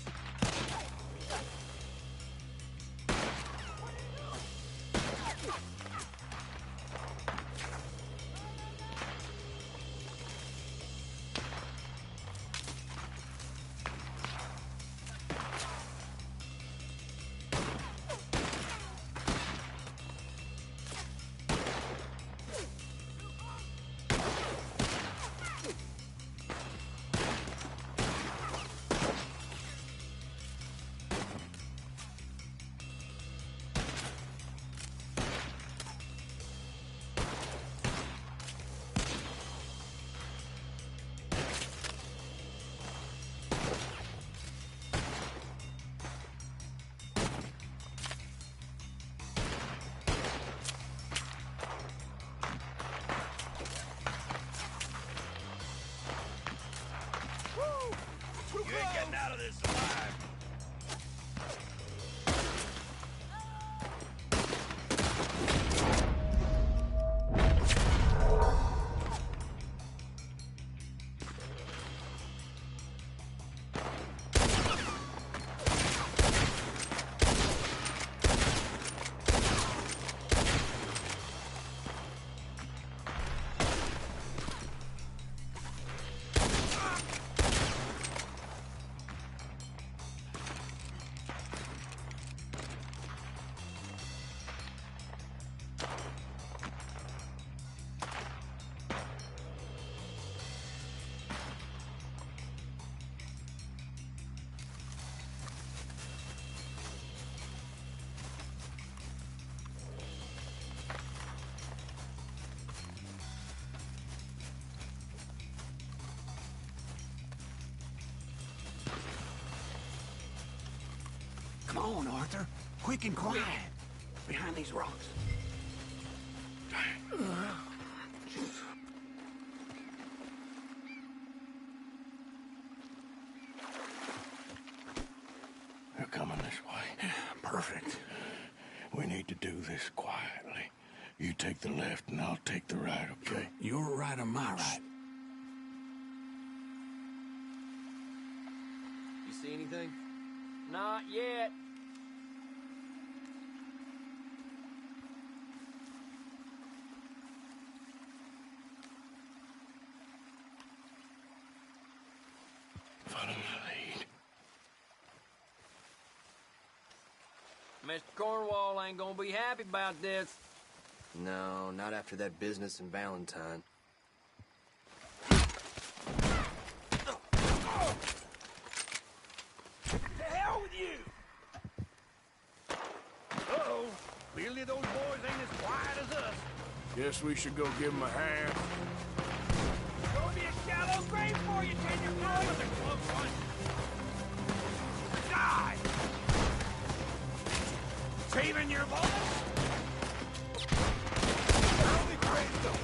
You ain't getting out of this alive. Come on, Arthur. Quick and quiet. Behind these rocks. They're coming this way. Perfect. We need to do this quietly. You take the left and I'll take the right, okay? Your right or my right? You see anything? Not yet. Follow my lead. Mr. Cornwall ain't gonna be happy about this. No, not after that business in Valentine. The hell with you! Uh-oh. Clearly those boys ain't as quiet as us. Guess we should go give them a hand. Gonna be a shallow grave for you, Tenure. That was a close one. Die! Saving your bullets? Early grave, though.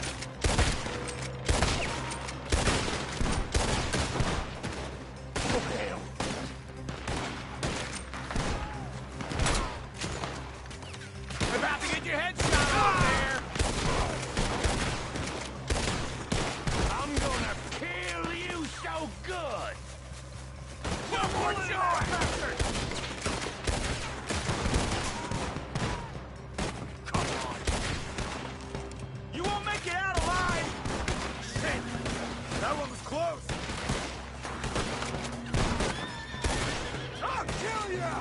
Oh, hell. About to get your head shot off there. I'm gonna kill you so good. One more shot, bastard! Come on. You won't make it out alive. Shit. That one was close. I'll kill ya!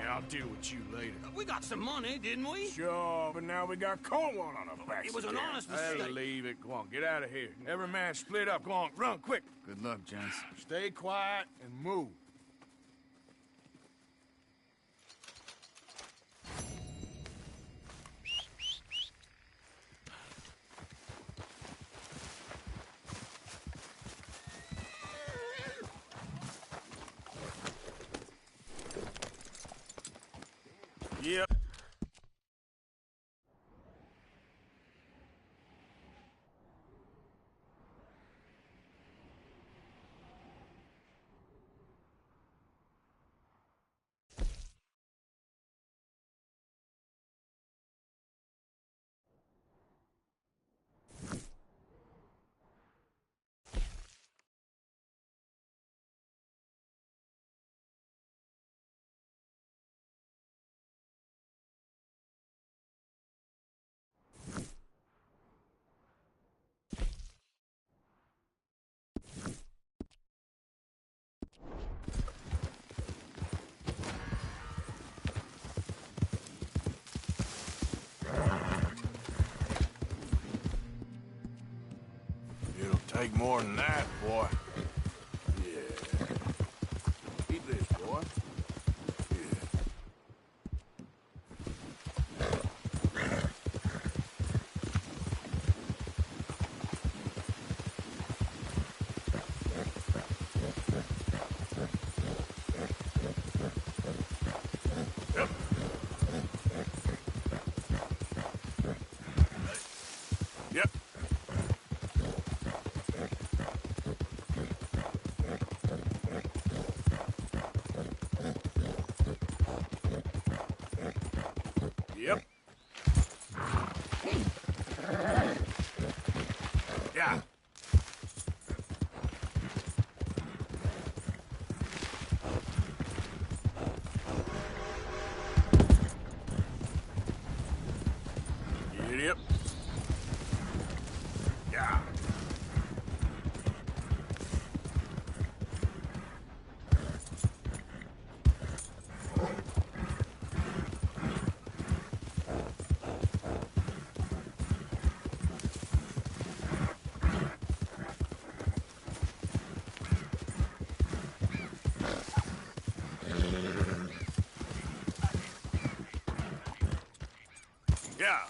Yeah, I'll deal with you later. We got some money, didn't we? Sure, but now we got Cornwall on our backs. It was an honest I'll mistake. leave it. Go on, get out of here. Every man split up. Go on, run, quick. Good luck, gents. Stay quiet and move. Yep. It'll take more than that, boy. Yeah. Keep this, boy. Yep. Yep. Yep. Yeah. Yep. Yeah. Yeah.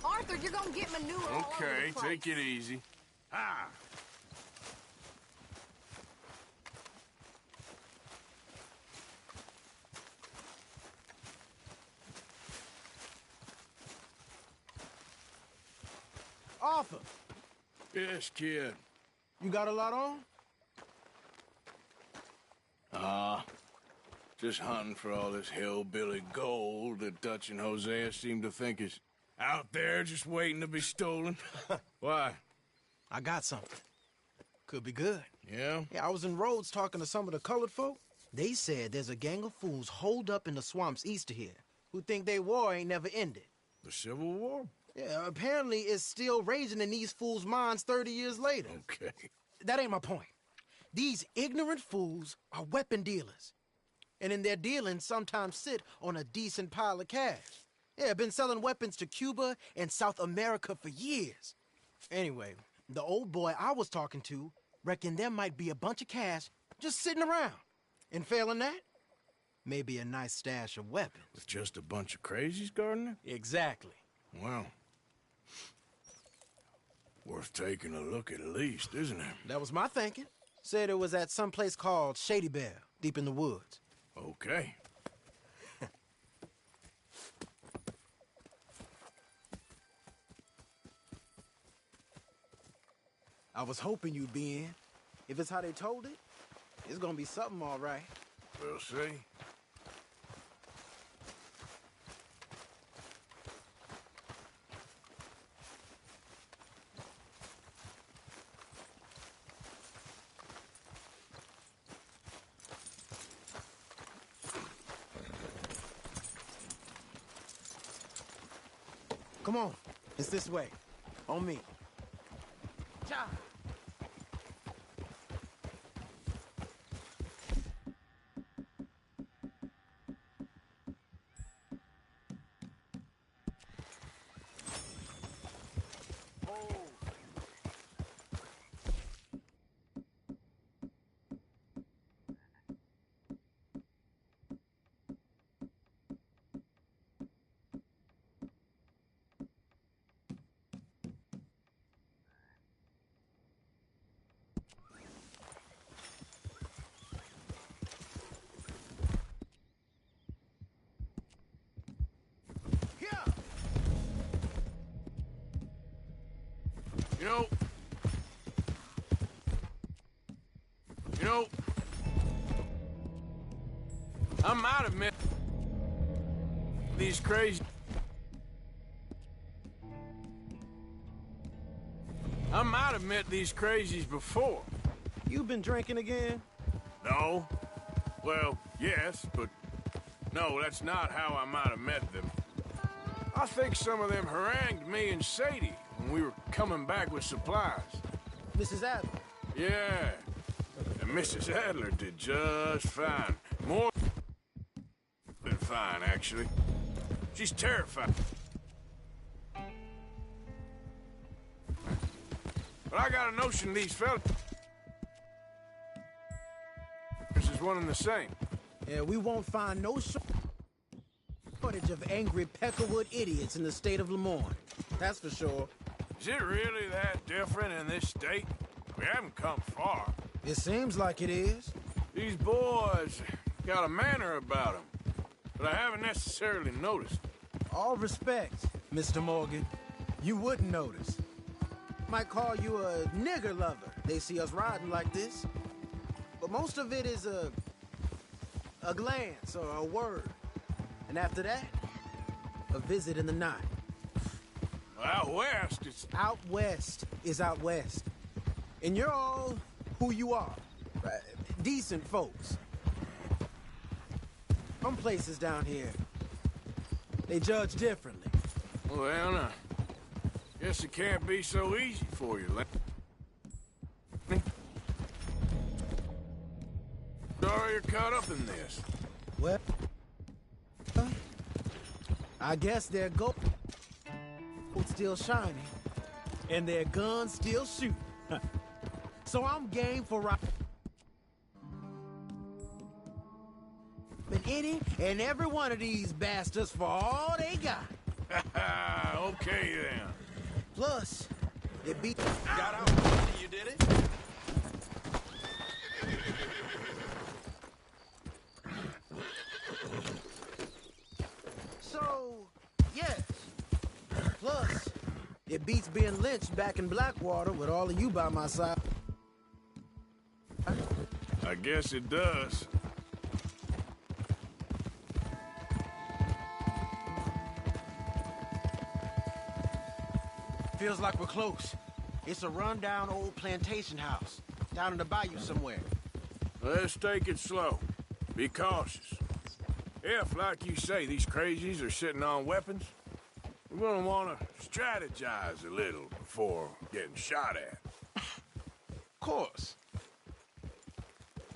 Arthur, you're gonna get manure all over Okay, the place. take it easy. Ah. Arthur, Yes, kid. you got a lot on? Just hunting for all this hillbilly gold that Dutch and Hosea seem to think is out there just waiting to be stolen. Why? I got something. Could be good. Yeah? Yeah, I was in Rhodes talking to some of the colored folk. They said there's a gang of fools holed up in the swamps east of here who think their war ain't never ended. The Civil War? Yeah, apparently it's still raging in these fools' minds 30 years later. Okay. That ain't my point. These ignorant fools are weapon dealers. And in their dealing sometimes sit on a decent pile of cash. Yeah, been selling weapons to Cuba and South America for years. Anyway, the old boy I was talking to reckoned there might be a bunch of cash just sitting around. And failing that, maybe a nice stash of weapons. With just a bunch of crazies guarding it? Exactly. Well, worth taking a look at least, isn't it? That was my thinking. Said it was at some place called Shady Bell, deep in the woods. Okay. I was hoping you'd be in. If it's how they told it, it's gonna be something all right. We'll see. Come on. It's this way. On me. Cha! You know, I might have met these crazy... I might have met these crazies before. You been drinking again? No. Well, yes, but no, that's not how I might have met them. I think some of them harangued me and Sadie when we were coming back with supplies. Mrs. Adler? Yeah. And Mrs. Adler did just fine. More than fine, actually. She's terrified. But I got a notion these fellas... This is one and the same. Yeah, we won't find no shortage of angry Peckerwood idiots in the state of Lemoyne. That's for sure. Is it really that different in this state? We haven't come far. It seems like it is. These boys got a manner about them, but I haven't necessarily noticed. All respect, Mr. Morgan. You wouldn't notice. Might call you a nigger lover. They see us riding like this. But most of it is a glance or a word. And after that, a visit in the night. Out west, it's... Out west is out west. And you're all who you are. Decent folks. Some places down here, they judge differently. Well, now, guess it can't be so easy for you, Lenny. Sorry you're caught up in this. Well, I guess their gold still shining, and their guns still shoot. So I'm game for any and every one of these bastards for all they got. Okay, then. Plus, it beat... Got out you did it? So, yes. Plus, it beats being lynched back in Blackwater with all of you by my side. I guess it does. Feels like we're close. It's a rundown old plantation house, down in the bayou somewhere. Let's take it slow. Be cautious. If, like you say, these crazies are sitting on weapons, we're gonna want to strategize a little before getting shot at. Of course.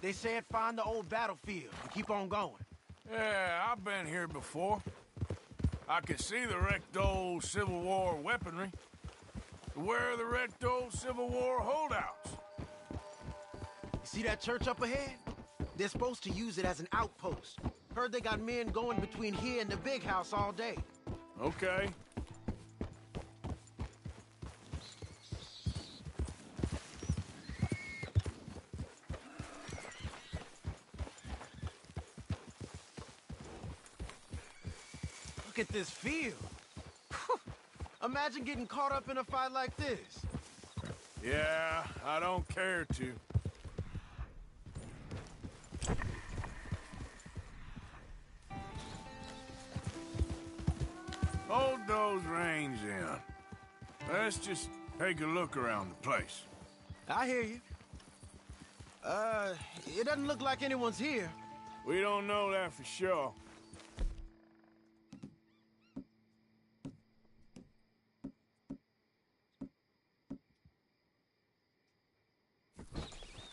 They said find the old battlefield and keep on going. Yeah, I've been here before. I can see the wrecked old Civil War weaponry. Where are the wrecked old Civil War holdouts? You see that church up ahead? They're supposed to use it as an outpost. Heard they got men going between here and the big house all day. Okay. Look at this field. Imagine getting caught up in a fight like this. Yeah, I don't care to. Hold those reins in. Let's just take a look around the place. I hear you. It doesn't look like anyone's here. We don't know that for sure.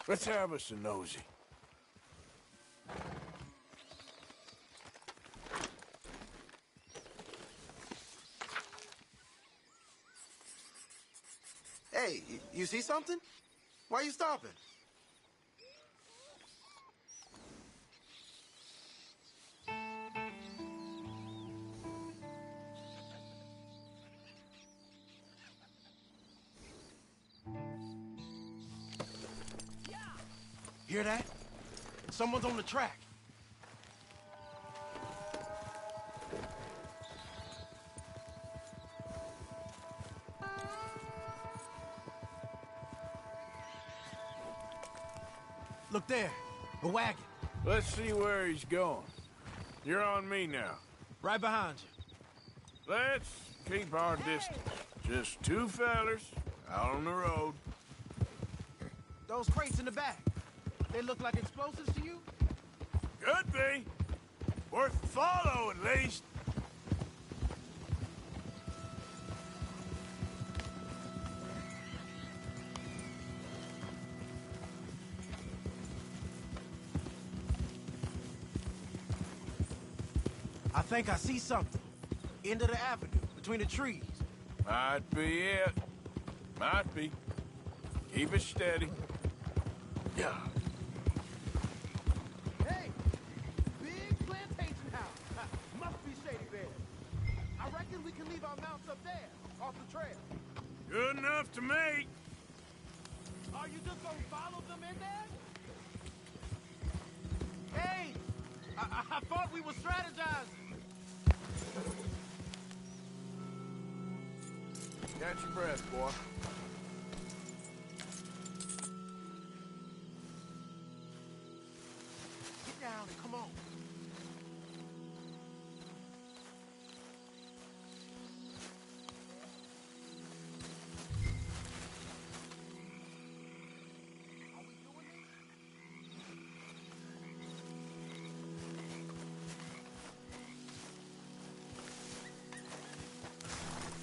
Let's have us a nosy. Hey, you see something? Why are you stopping? Hear that? Someone's on the track. Look there, a wagon. Let's see where he's going. You're on me now. Right behind you. Let's keep our distance. Just two fellers out on the road. Those crates in the back, they look like explosives to you? Could be. Worth a follow, at least. I think I see something. End of the avenue, between the trees. Might be it. Might be. Keep it steady. Yeah. Hey! Big plantation house. Must be Shady Bear. I reckon we can leave our mounts up there, off the trail. Good enough to me. Are you just gonna follow them in there? Hey! I thought we were strategizing. Catch your breath, boy. Get down and come on.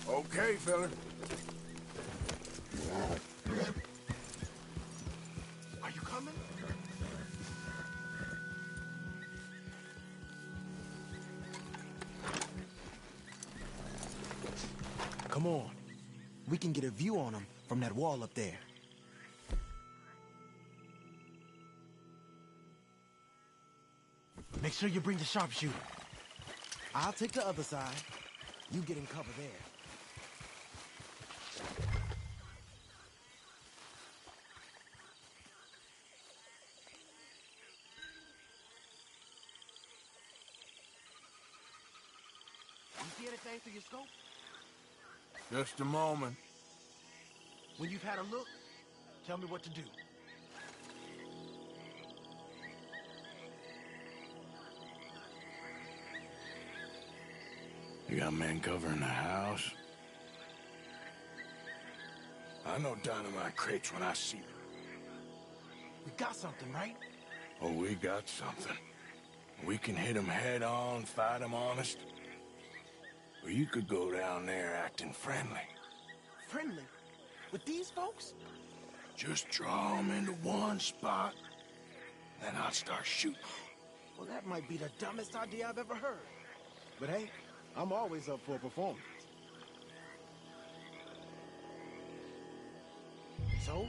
Okay, fella. Are you coming? Come on. We can get a view on them from that wall up there. Make sure you bring the sharpshooter. I'll take the other side. You get in cover there. You see anything through your scope? Just a moment. When you've had a look, tell me what to do. You got men covering the house? I know dynamite crates when I see them. We got something, right? Oh, we got something. We can hit them head on, fight them honest. Or you could go down there acting friendly. Friendly? With these folks? Just draw them into one spot, then I'll start shooting. Well, that might be the dumbest idea I've ever heard. But hey, I'm always up for a performance. So,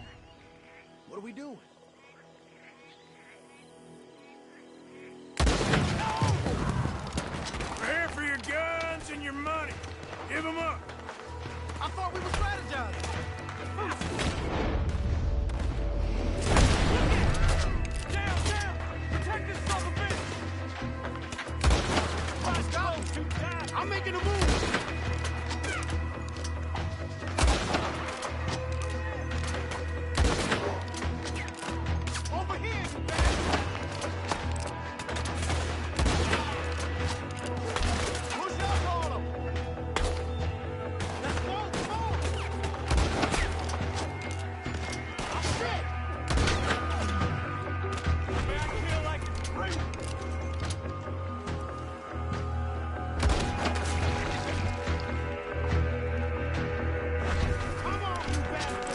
what are we doing? We're here for your guns and your money. Give them up. I thought we were strategizing. Down! Protect this son of a bitch! Let's go! I'm making a move! Over here! Push up on him! Let's go! Come on! Oh, shit! Man, I feel like it's free! Come on, you bastard!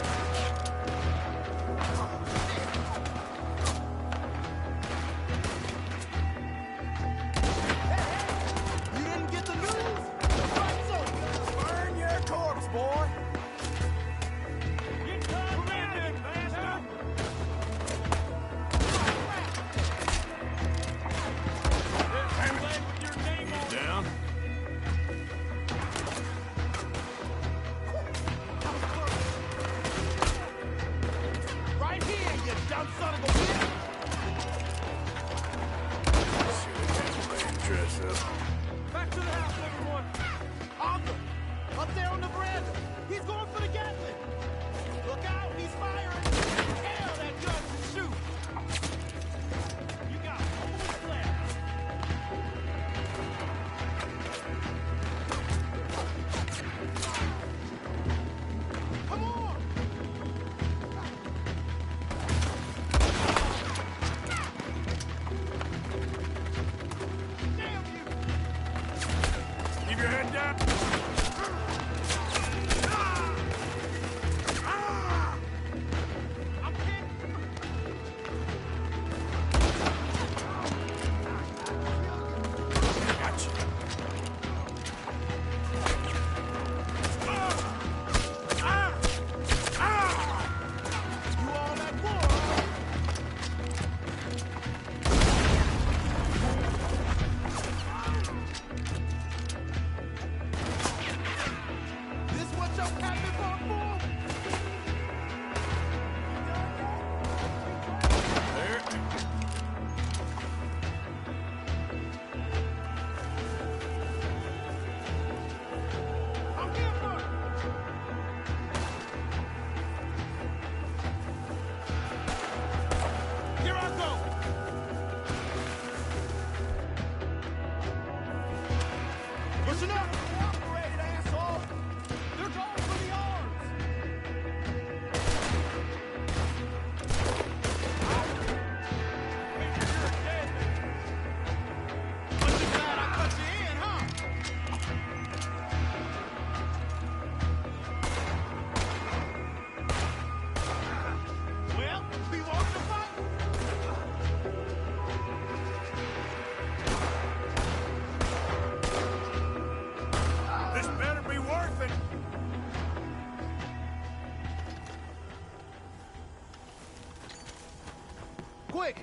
quick!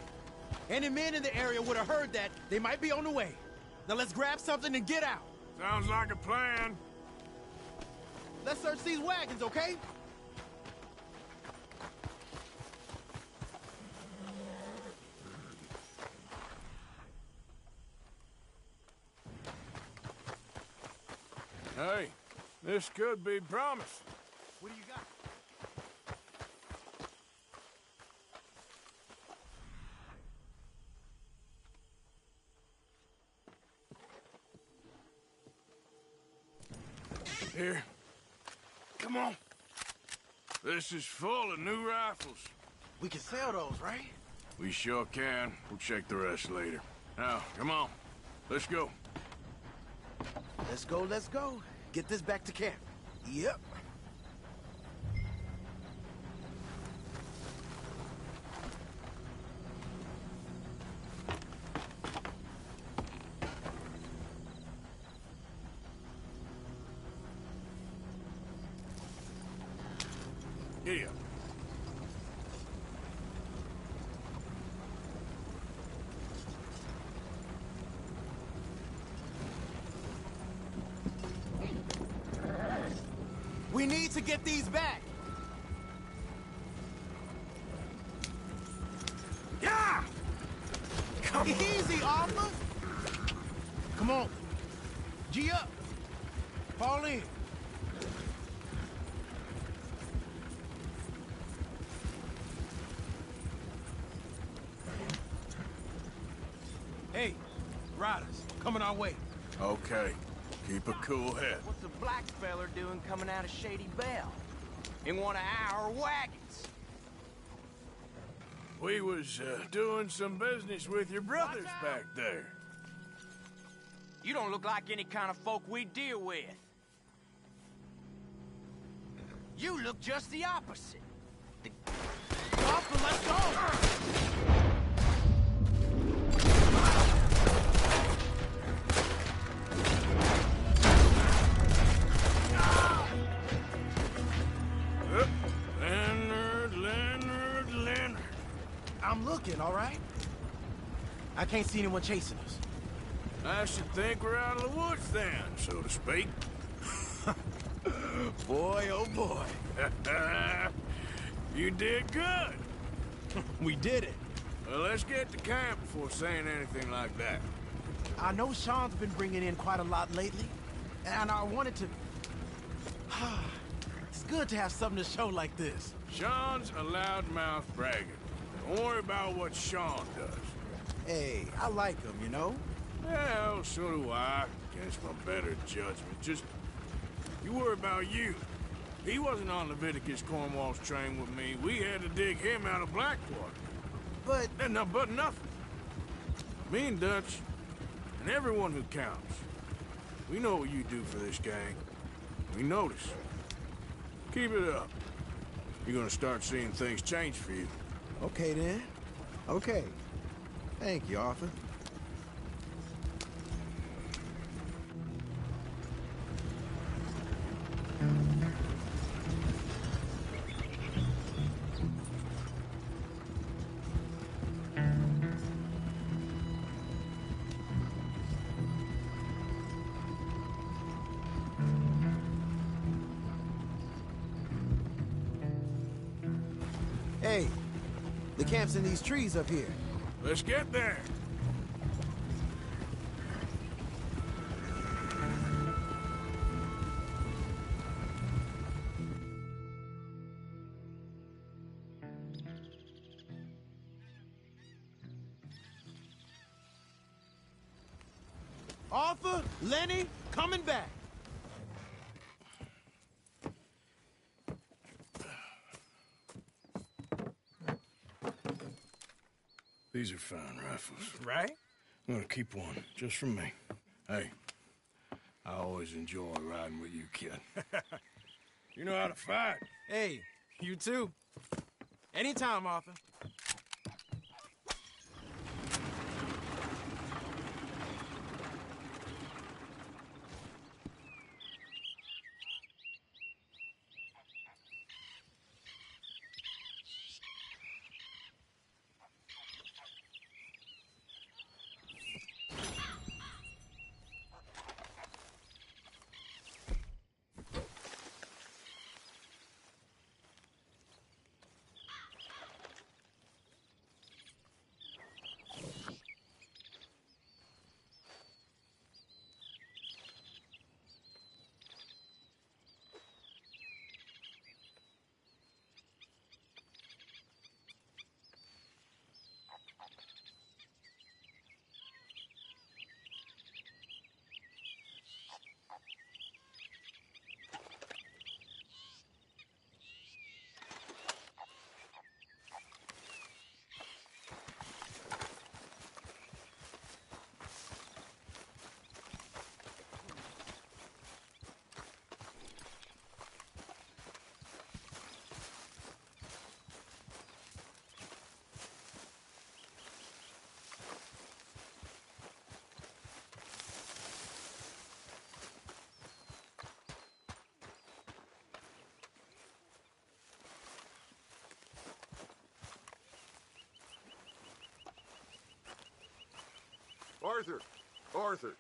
Any men in the area would have heard that. They might be on the way. Now let's grab something and get out. Sounds like a plan. Let's search these wagons, okay? Hey, this could be promised. What do you got? Here. Come on. This is full of new rifles. We can sell those, right? We sure can. We'll check the rest later. Now, come on. Let's go. Let's go, let's go. Get this back to camp. Yep. Giddy up. We need to get these back. Yeah! Come easy, Arthur. Come on. G up. Fall in. Hey, riders, coming our way. Okay. Keep a cool head. What's a black feller doing coming out of Shady Belle? In one of our wagons? We was doing some business with your brothers back there. You don't look like any kind of folk we deal with. You look just the opposite. Arthur, let's go! Leonard. I'm looking, all right? I can't see anyone chasing us. I should think we're out of the woods then, so to speak. Boy, oh boy. You did good. We did it. Well, let's get to camp before saying anything like that. I know Sean's been bringing in quite a lot lately, and I wanted to... It's good to have something to show like this. Sean's a loudmouth bragger. Don't worry about what Sean does. Hey, I like him, you know? Well, so do I, against my better judgment. Just, you worry about you. He wasn't on Leviticus Cornwall's train with me. We had to dig him out of Blackwater. But nothing. Me and Dutch, and everyone who counts, we know what you do for this gang. We notice. Keep it up. You're gonna start seeing things change for you. Okay, then. Okay. Thank you, Arthur. Hey, the camp's in these trees up here. Let's get there. Arthur, Lenny, coming back. These are fine rifles. Right? I'm gonna keep one, just for me. Hey, I always enjoy riding with you, kid. You know how to fight. Hey, you too. Anytime, Arthur. Arthur! Arthur!